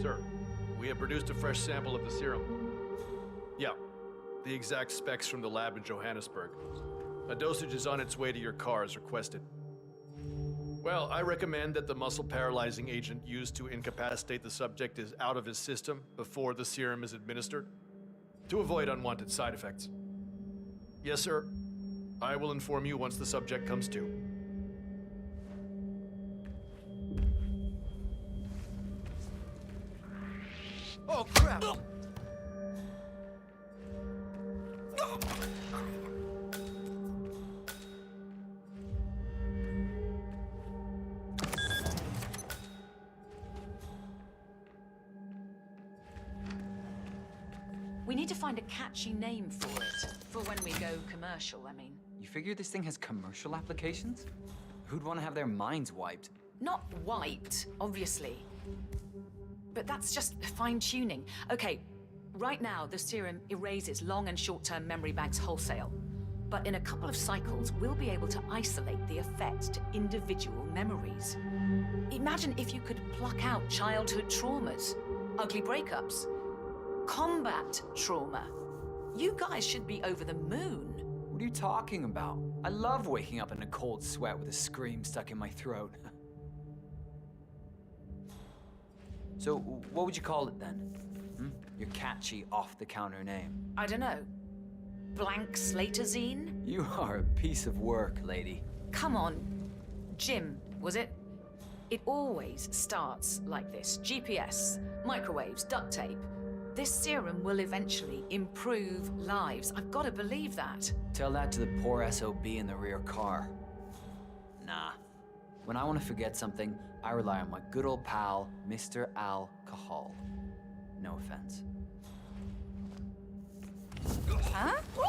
Sir, we have produced a fresh sample of the serum. Yeah, the exact specs from the lab in Johannesburg. A dosage is on its way to your car as requested. Well, I recommend that the muscle-paralyzing agent used to incapacitate the subject is out of his system before the serum is administered, to avoid unwanted side effects. Yes, sir. I will inform you once the subject comes to. Oh, crap! We need to find a catchy name for it. For when we go commercial, I mean. You figure this thing has commercial applications? Who'd want to have their minds wiped? Not wiped, obviously. But that's just fine-tuning. Okay, right now the serum erases long and short-term memory banks wholesale. But in a couple of cycles, we'll be able to isolate the effect to individual memories. Imagine if you could pluck out childhood traumas, ugly breakups, combat trauma. You guys should be over the moon. What are you talking about? I love waking up in a cold sweat with a scream stuck in my throat. So, what would you call it then? Hmm? Your catchy, off-the-counter name. I don't know. Blank Slaterzine? You are a piece of work, lady. Come on. Jim, was it? It always starts like this. GPS, microwaves, duct tape. This serum will eventually improve lives. I've got to believe that. Tell that to the poor SOB in the rear car. Nah. When I want to forget something, I rely on my good old pal, Mr. Alcohol. No offense. Huh? What?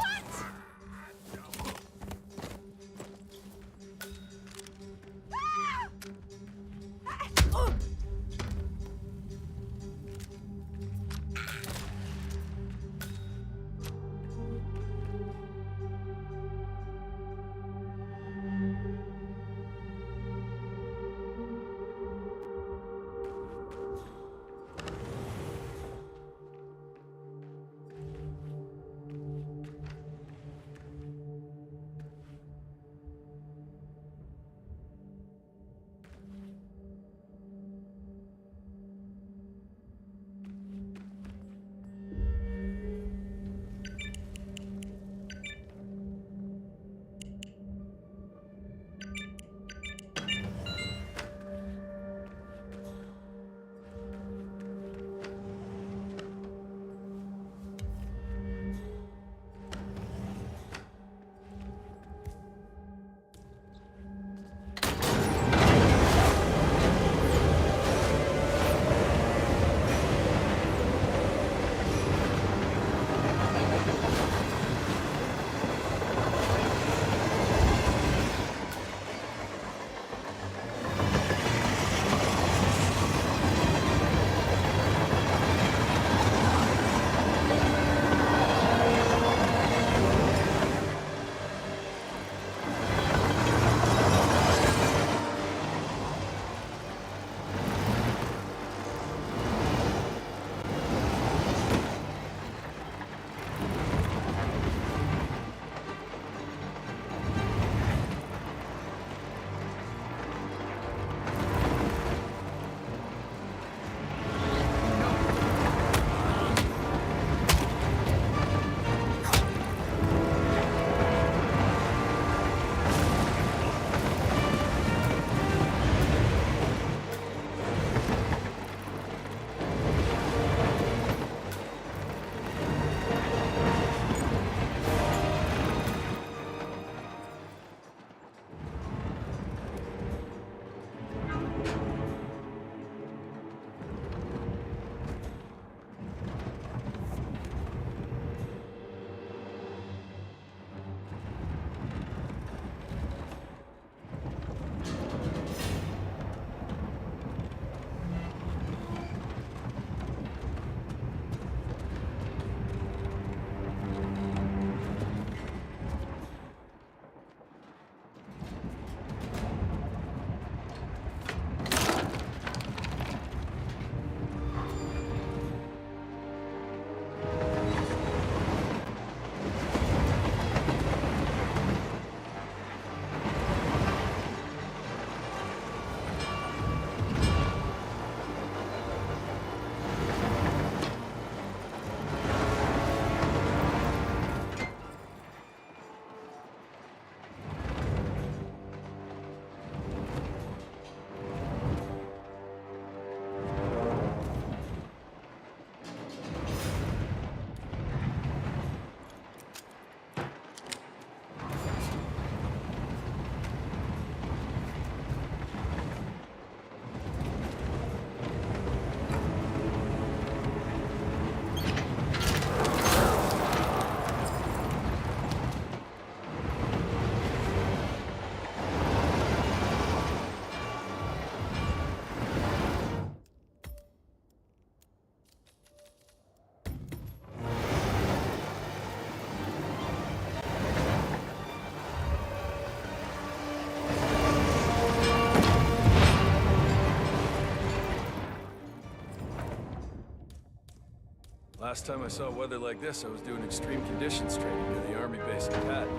Last time I saw weather like this, I was doing extreme conditions training near the army base in Pat.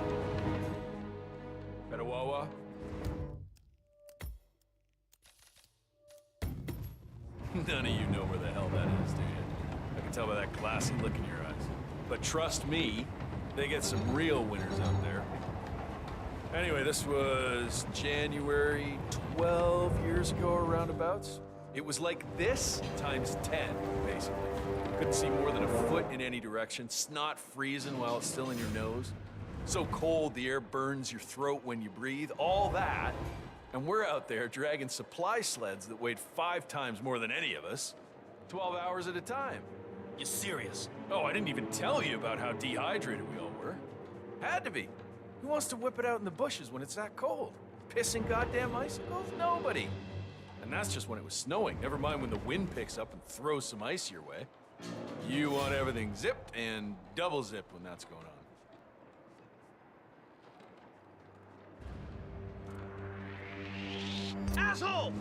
Petawawa? None of you know where the hell that is, do you? I can tell by that glassy look in your eyes. But trust me, they get some real winners out there. Anyway, this was January 12 years ago or roundabouts. It was like this times 10, basically. Couldn't see more than a foot in any direction, snot freezing while it's still in your nose. So cold the air burns your throat when you breathe, all that. And we're out there dragging supply sleds that weighed 5 times more than any of us, 12 hours at a time. You serious? Oh, I didn't even tell you about how dehydrated we all were. Had to be. Who wants to whip it out in the bushes when it's that cold? Pissing goddamn icicles? Nobody. And that's just when it was snowing, never mind when the wind picks up and throws some ice your way. You want everything zipped and double zipped when that's going on. Asshole!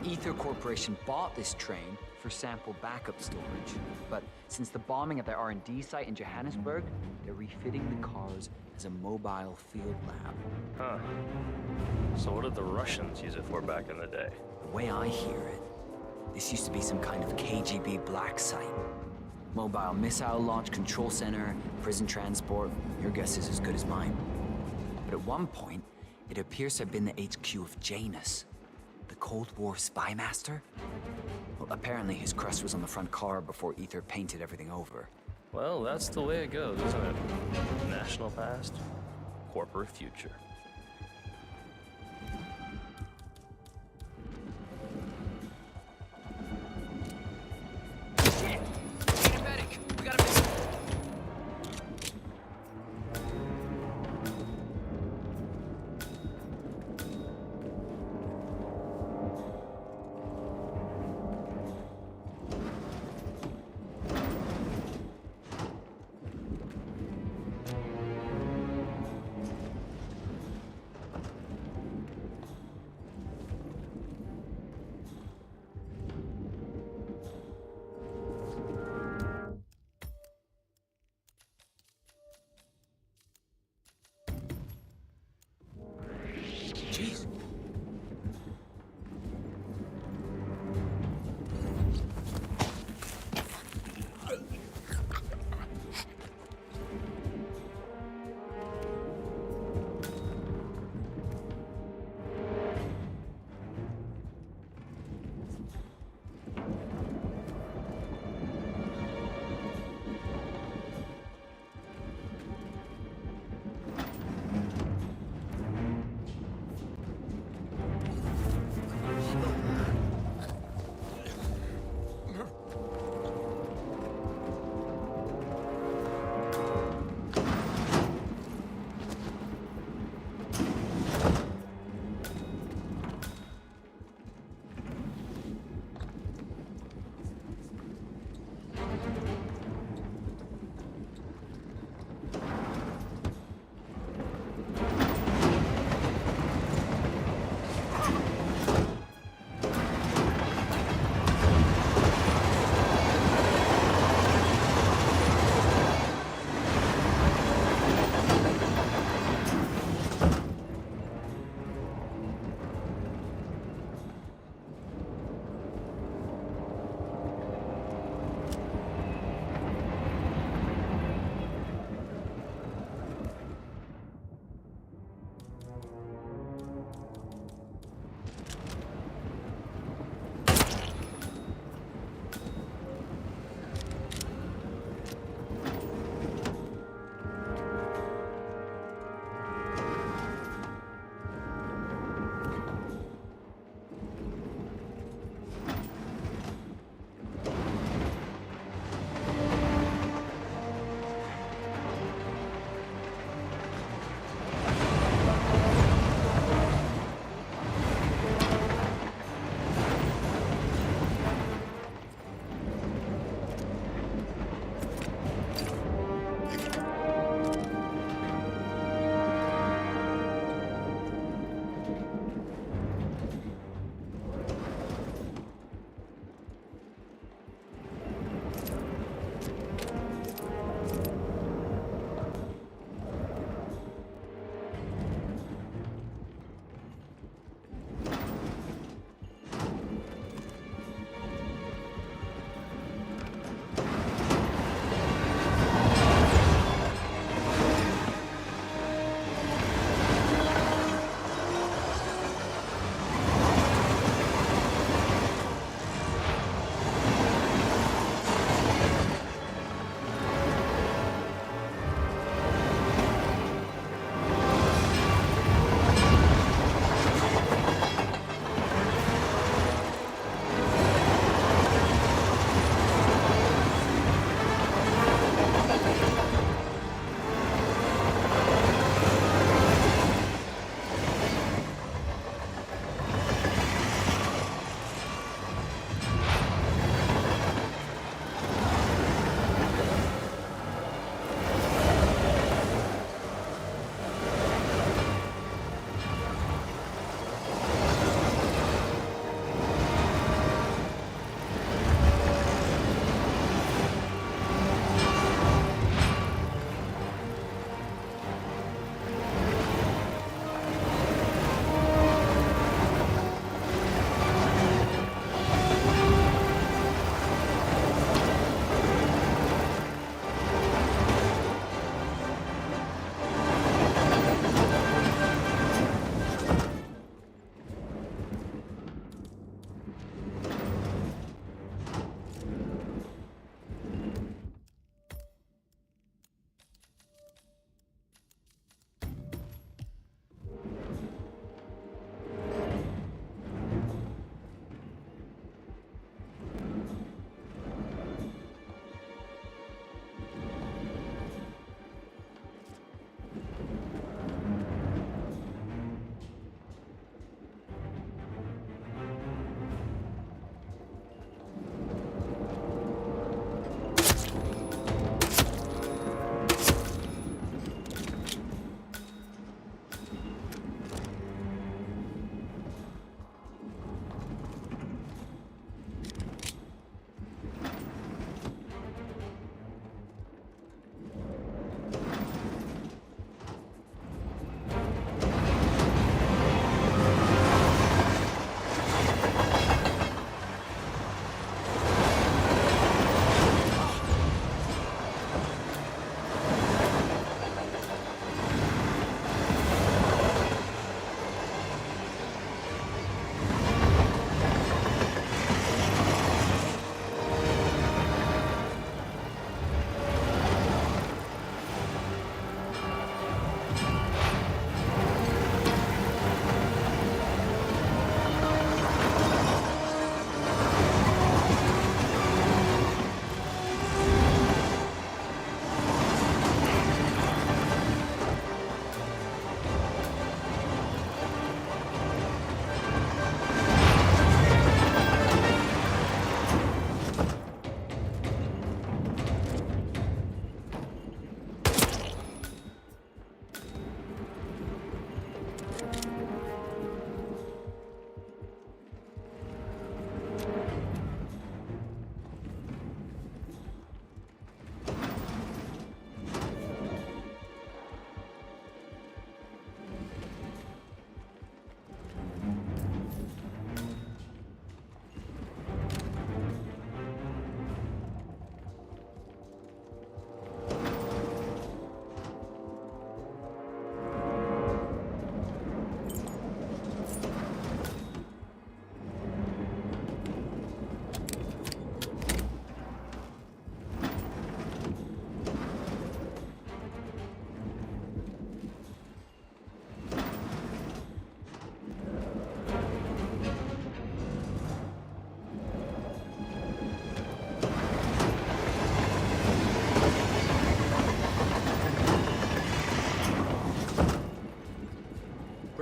Ether Corporation bought this train for sample backup storage, but since the bombing at their R&D site in Johannesburg, they're refitting the cars as a mobile field lab. Huh. So what did the Russians use it for back in the day? The way I hear it, this used to be some kind of KGB black site. Mobile missile launch control center, prison transport, your guess is as good as mine. But at one point, it appears to have been the HQ of Janus, the Cold War spy master. Well, apparently his crest was on the front car before Ether painted everything over. Well, that's the way it goes, isn't it? National past, corporate future. Shit! Need a medic! We gotta miss him!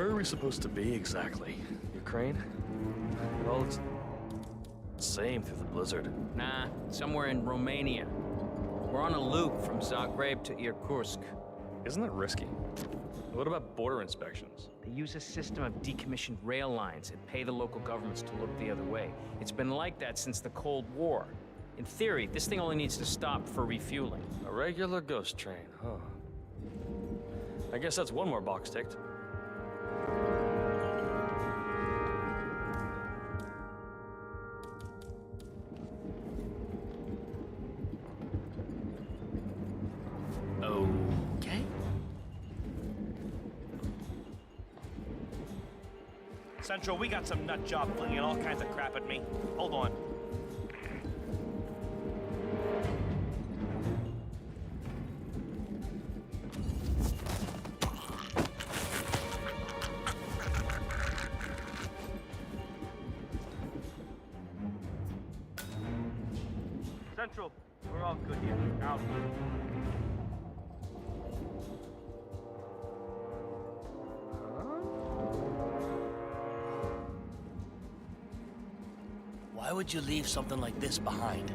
Where are we supposed to be exactly? Ukraine? Well, it's the same through the blizzard. Nah, somewhere in Romania. We're on a loop from Zagreb to Irkutsk. Isn't that risky? What about border inspections? They use a system of decommissioned rail lines and pay the local governments to look the other way. It's been like that since the Cold War. In theory, this thing only needs to stop for refueling. A regular ghost train, huh? I guess that's one more box ticked. Okay. Central, we got some nut job flinging all kinds of crap at me. Hold on. Central, we're all good here. Out. Why would you leave something like this behind?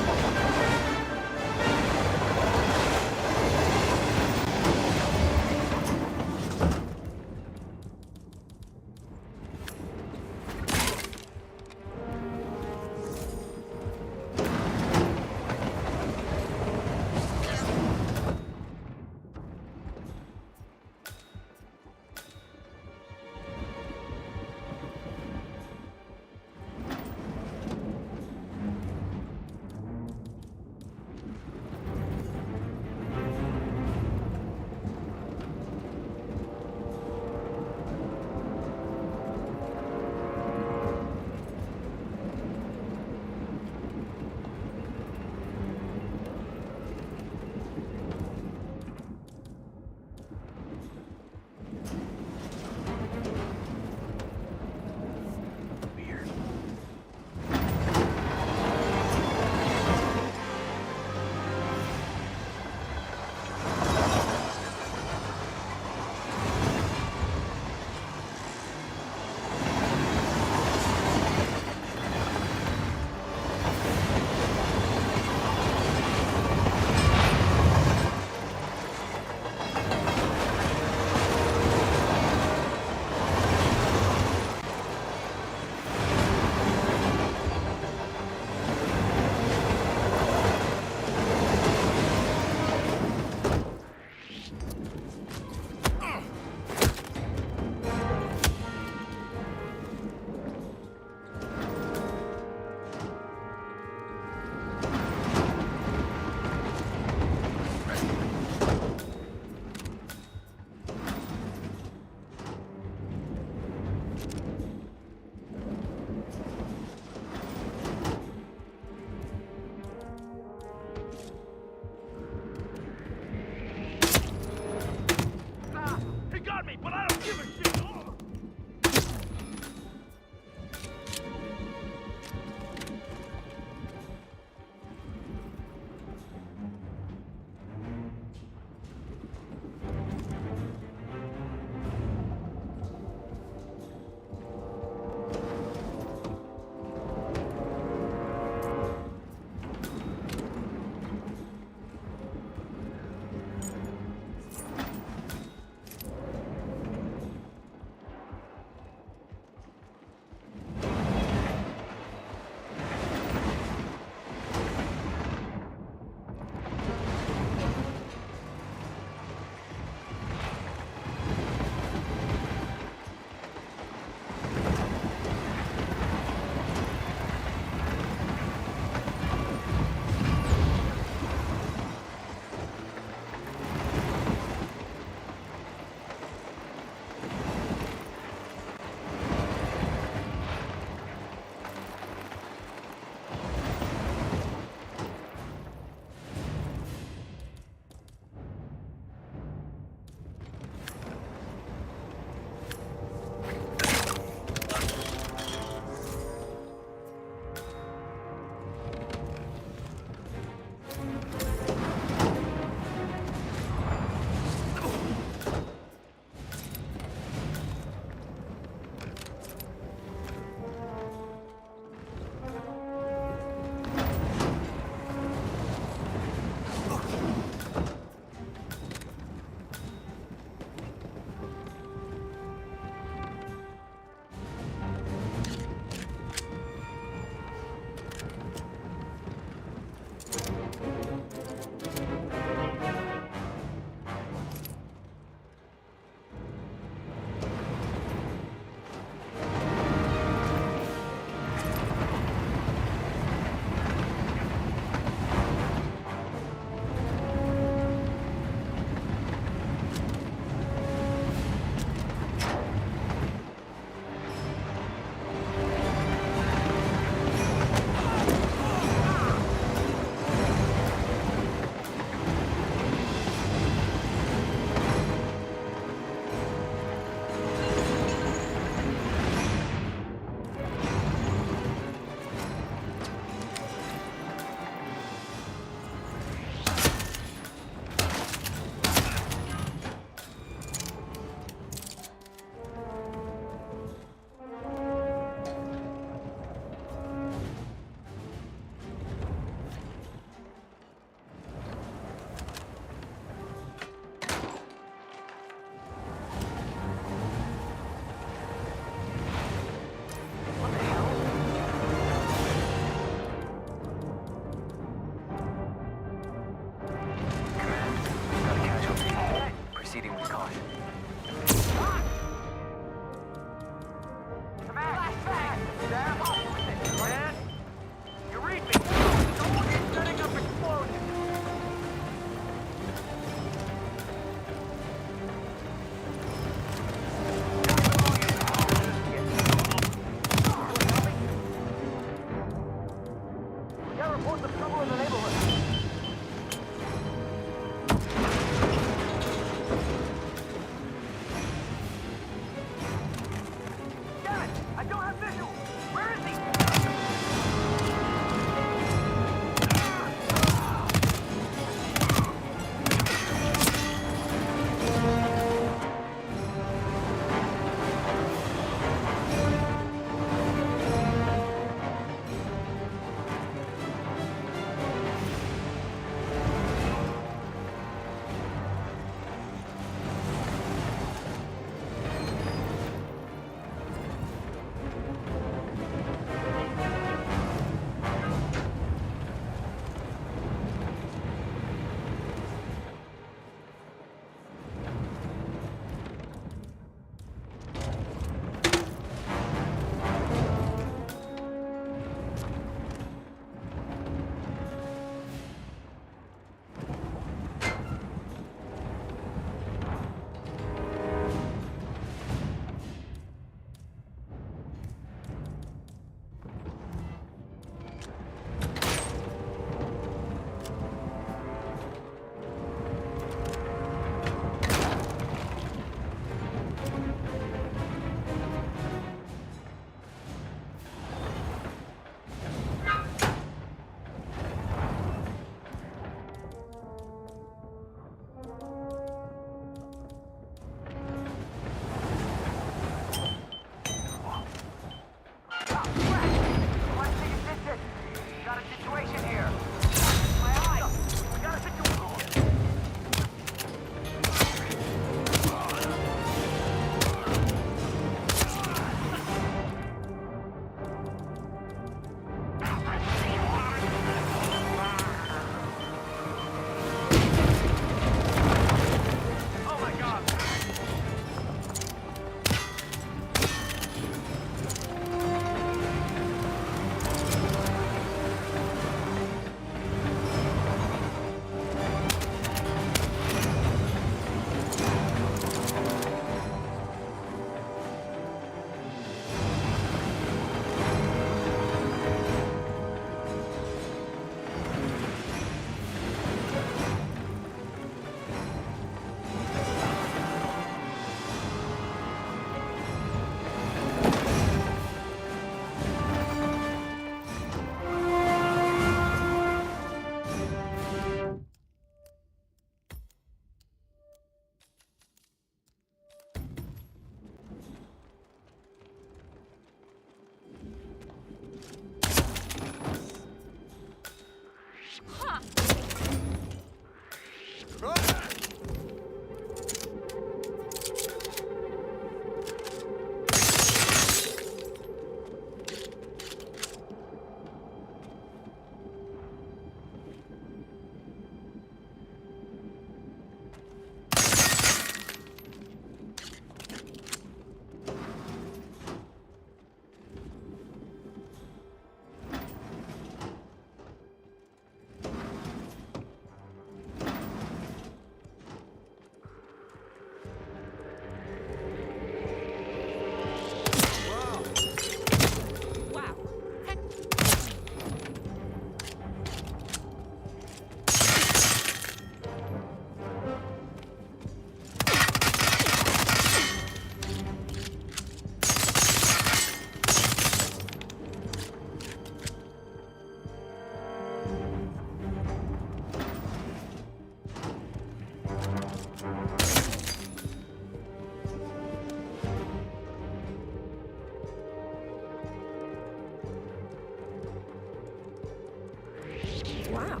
Wow.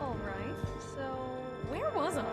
All right, so where was I?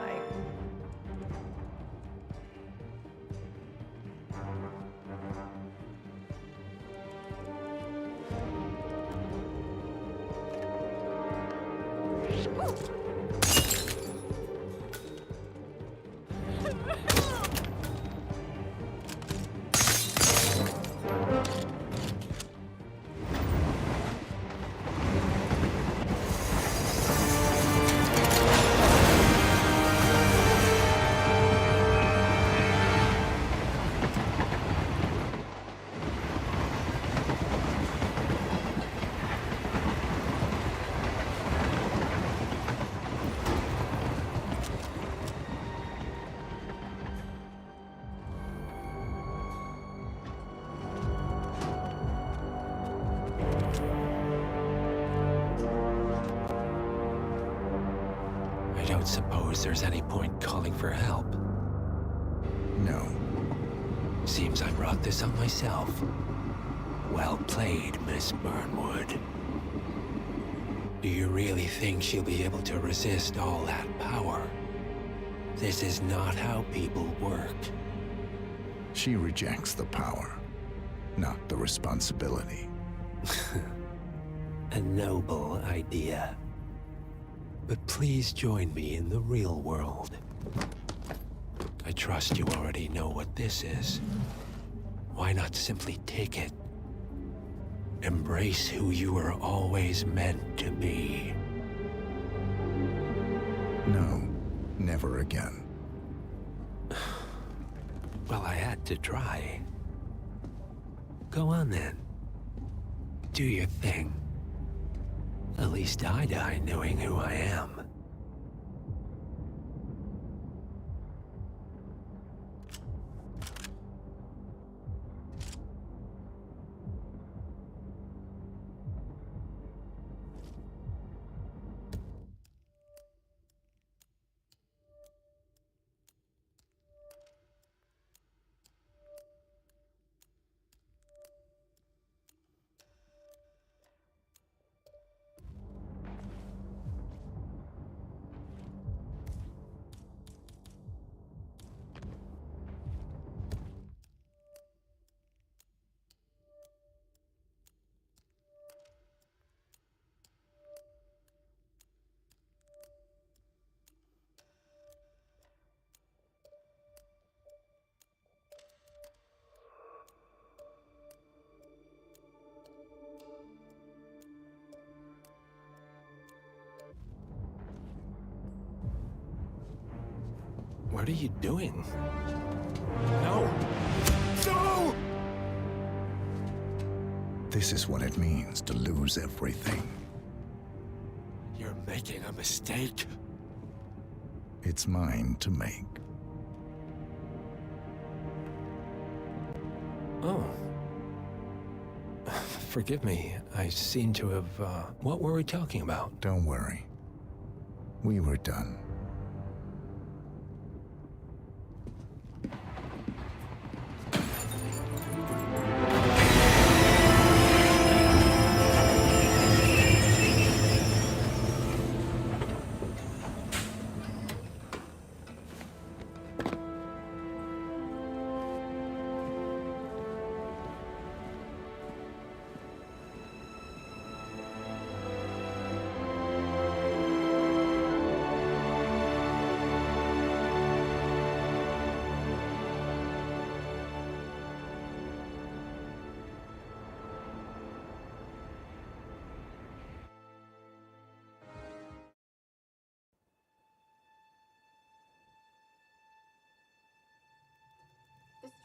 I don't suppose there's any point calling for help. No. Seems I brought this on myself. Well played, Miss Burnwood. Do you really think she'll be able to resist all that power? This is not how people work. She rejects the power, not the responsibility. A noble idea. But please join me in the real world. I trust you already know what this is. Why not simply take it? Embrace who you were always meant to be. No, never again. Well, I had to try. Go on then. Do your thing. At least I die knowing who I am. What are you doing? No! No! This is what it means to lose everything. You're making a mistake. It's mine to make. Oh. Forgive me. I seem to have, what were we talking about? Don't worry. We were done.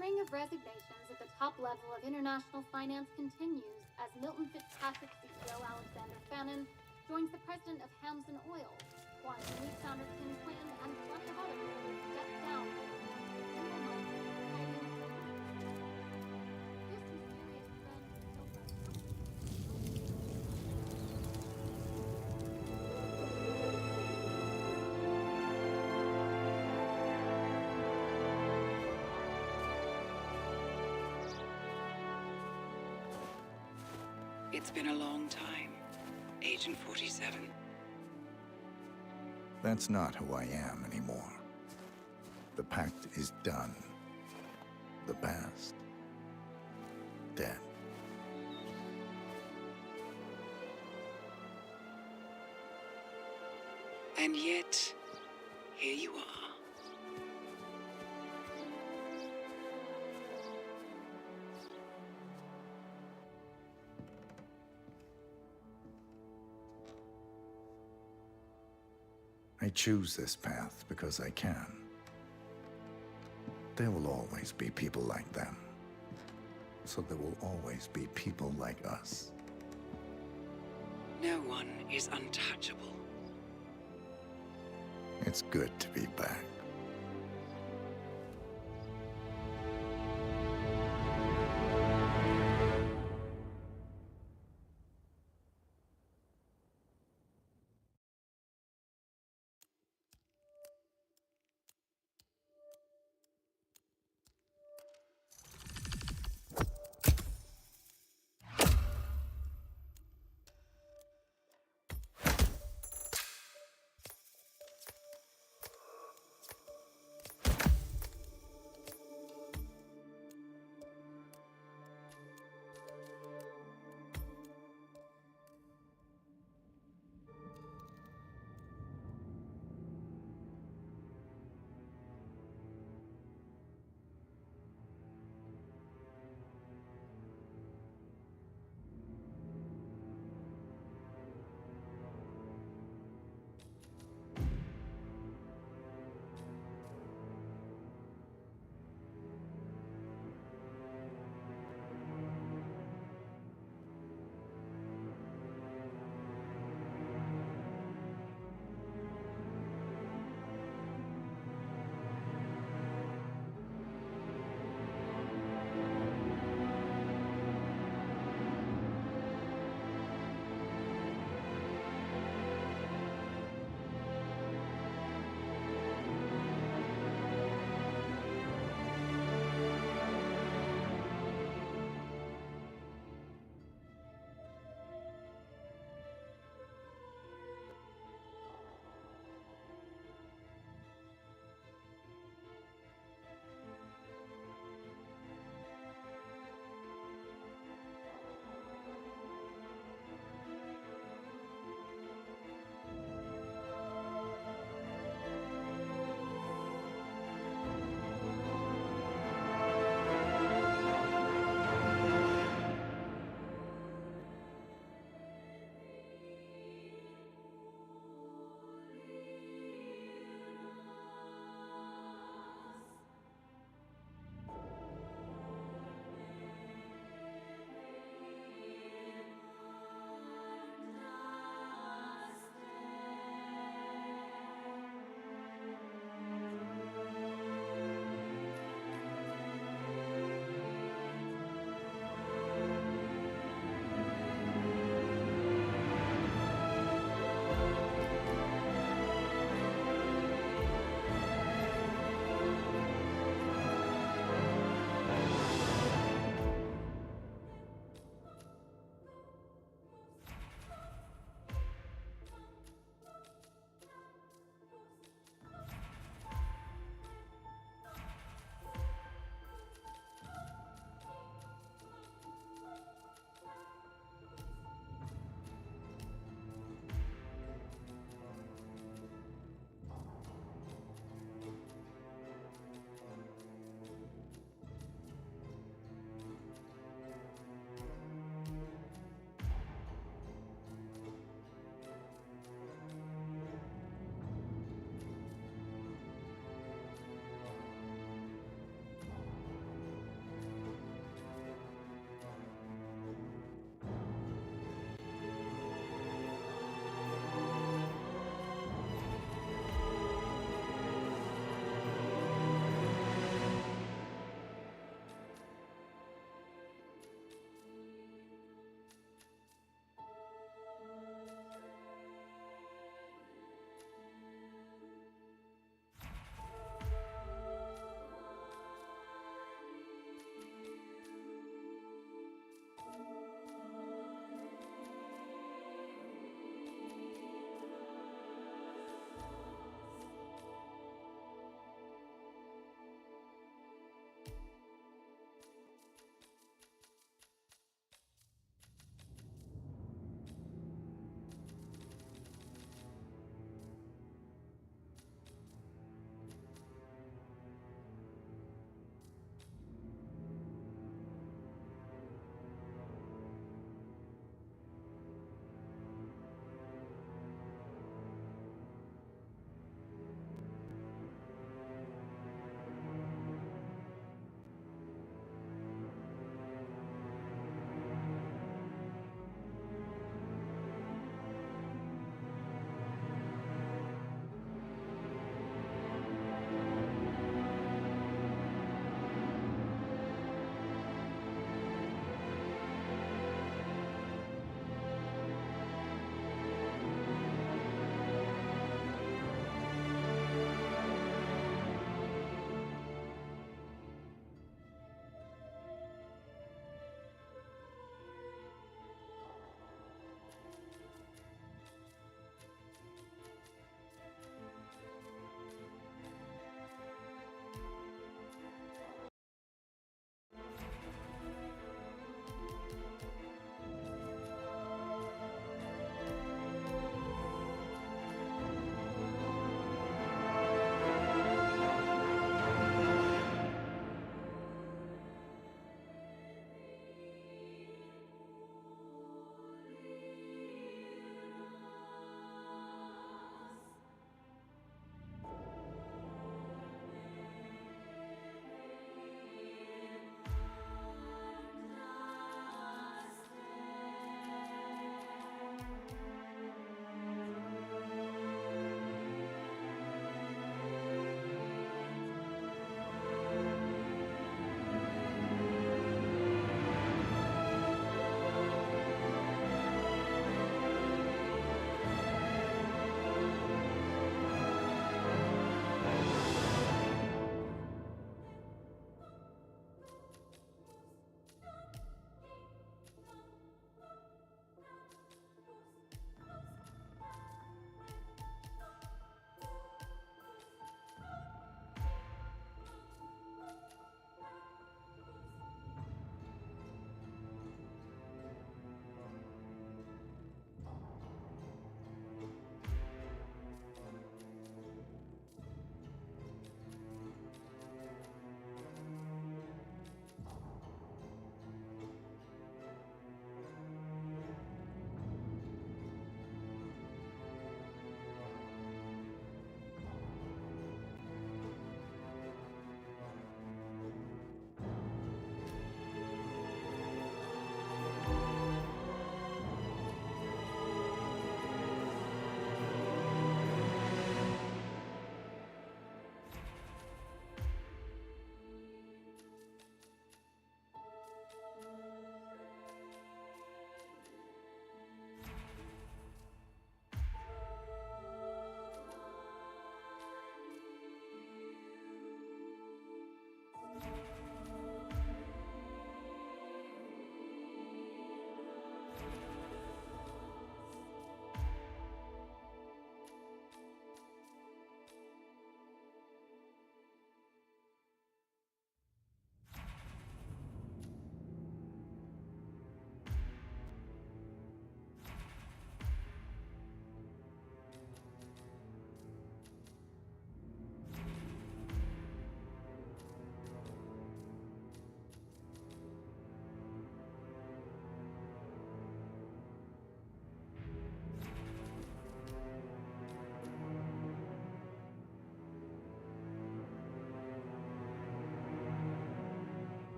string of resignations at the top level of international finance continues as Milton Fitzpatrick CEO Alexander Fannin joins the president of Hamson Oil, Quantum Leap founder Tim Quinn, and plenty of others who step down. It's been a long time, Agent 47. That's not who I am anymore. The pact is done. The past, dead. And yet, here you are. I choose this path because I can. There will always be people like them. So there will always be people like us. No one is untouchable. It's good to be back.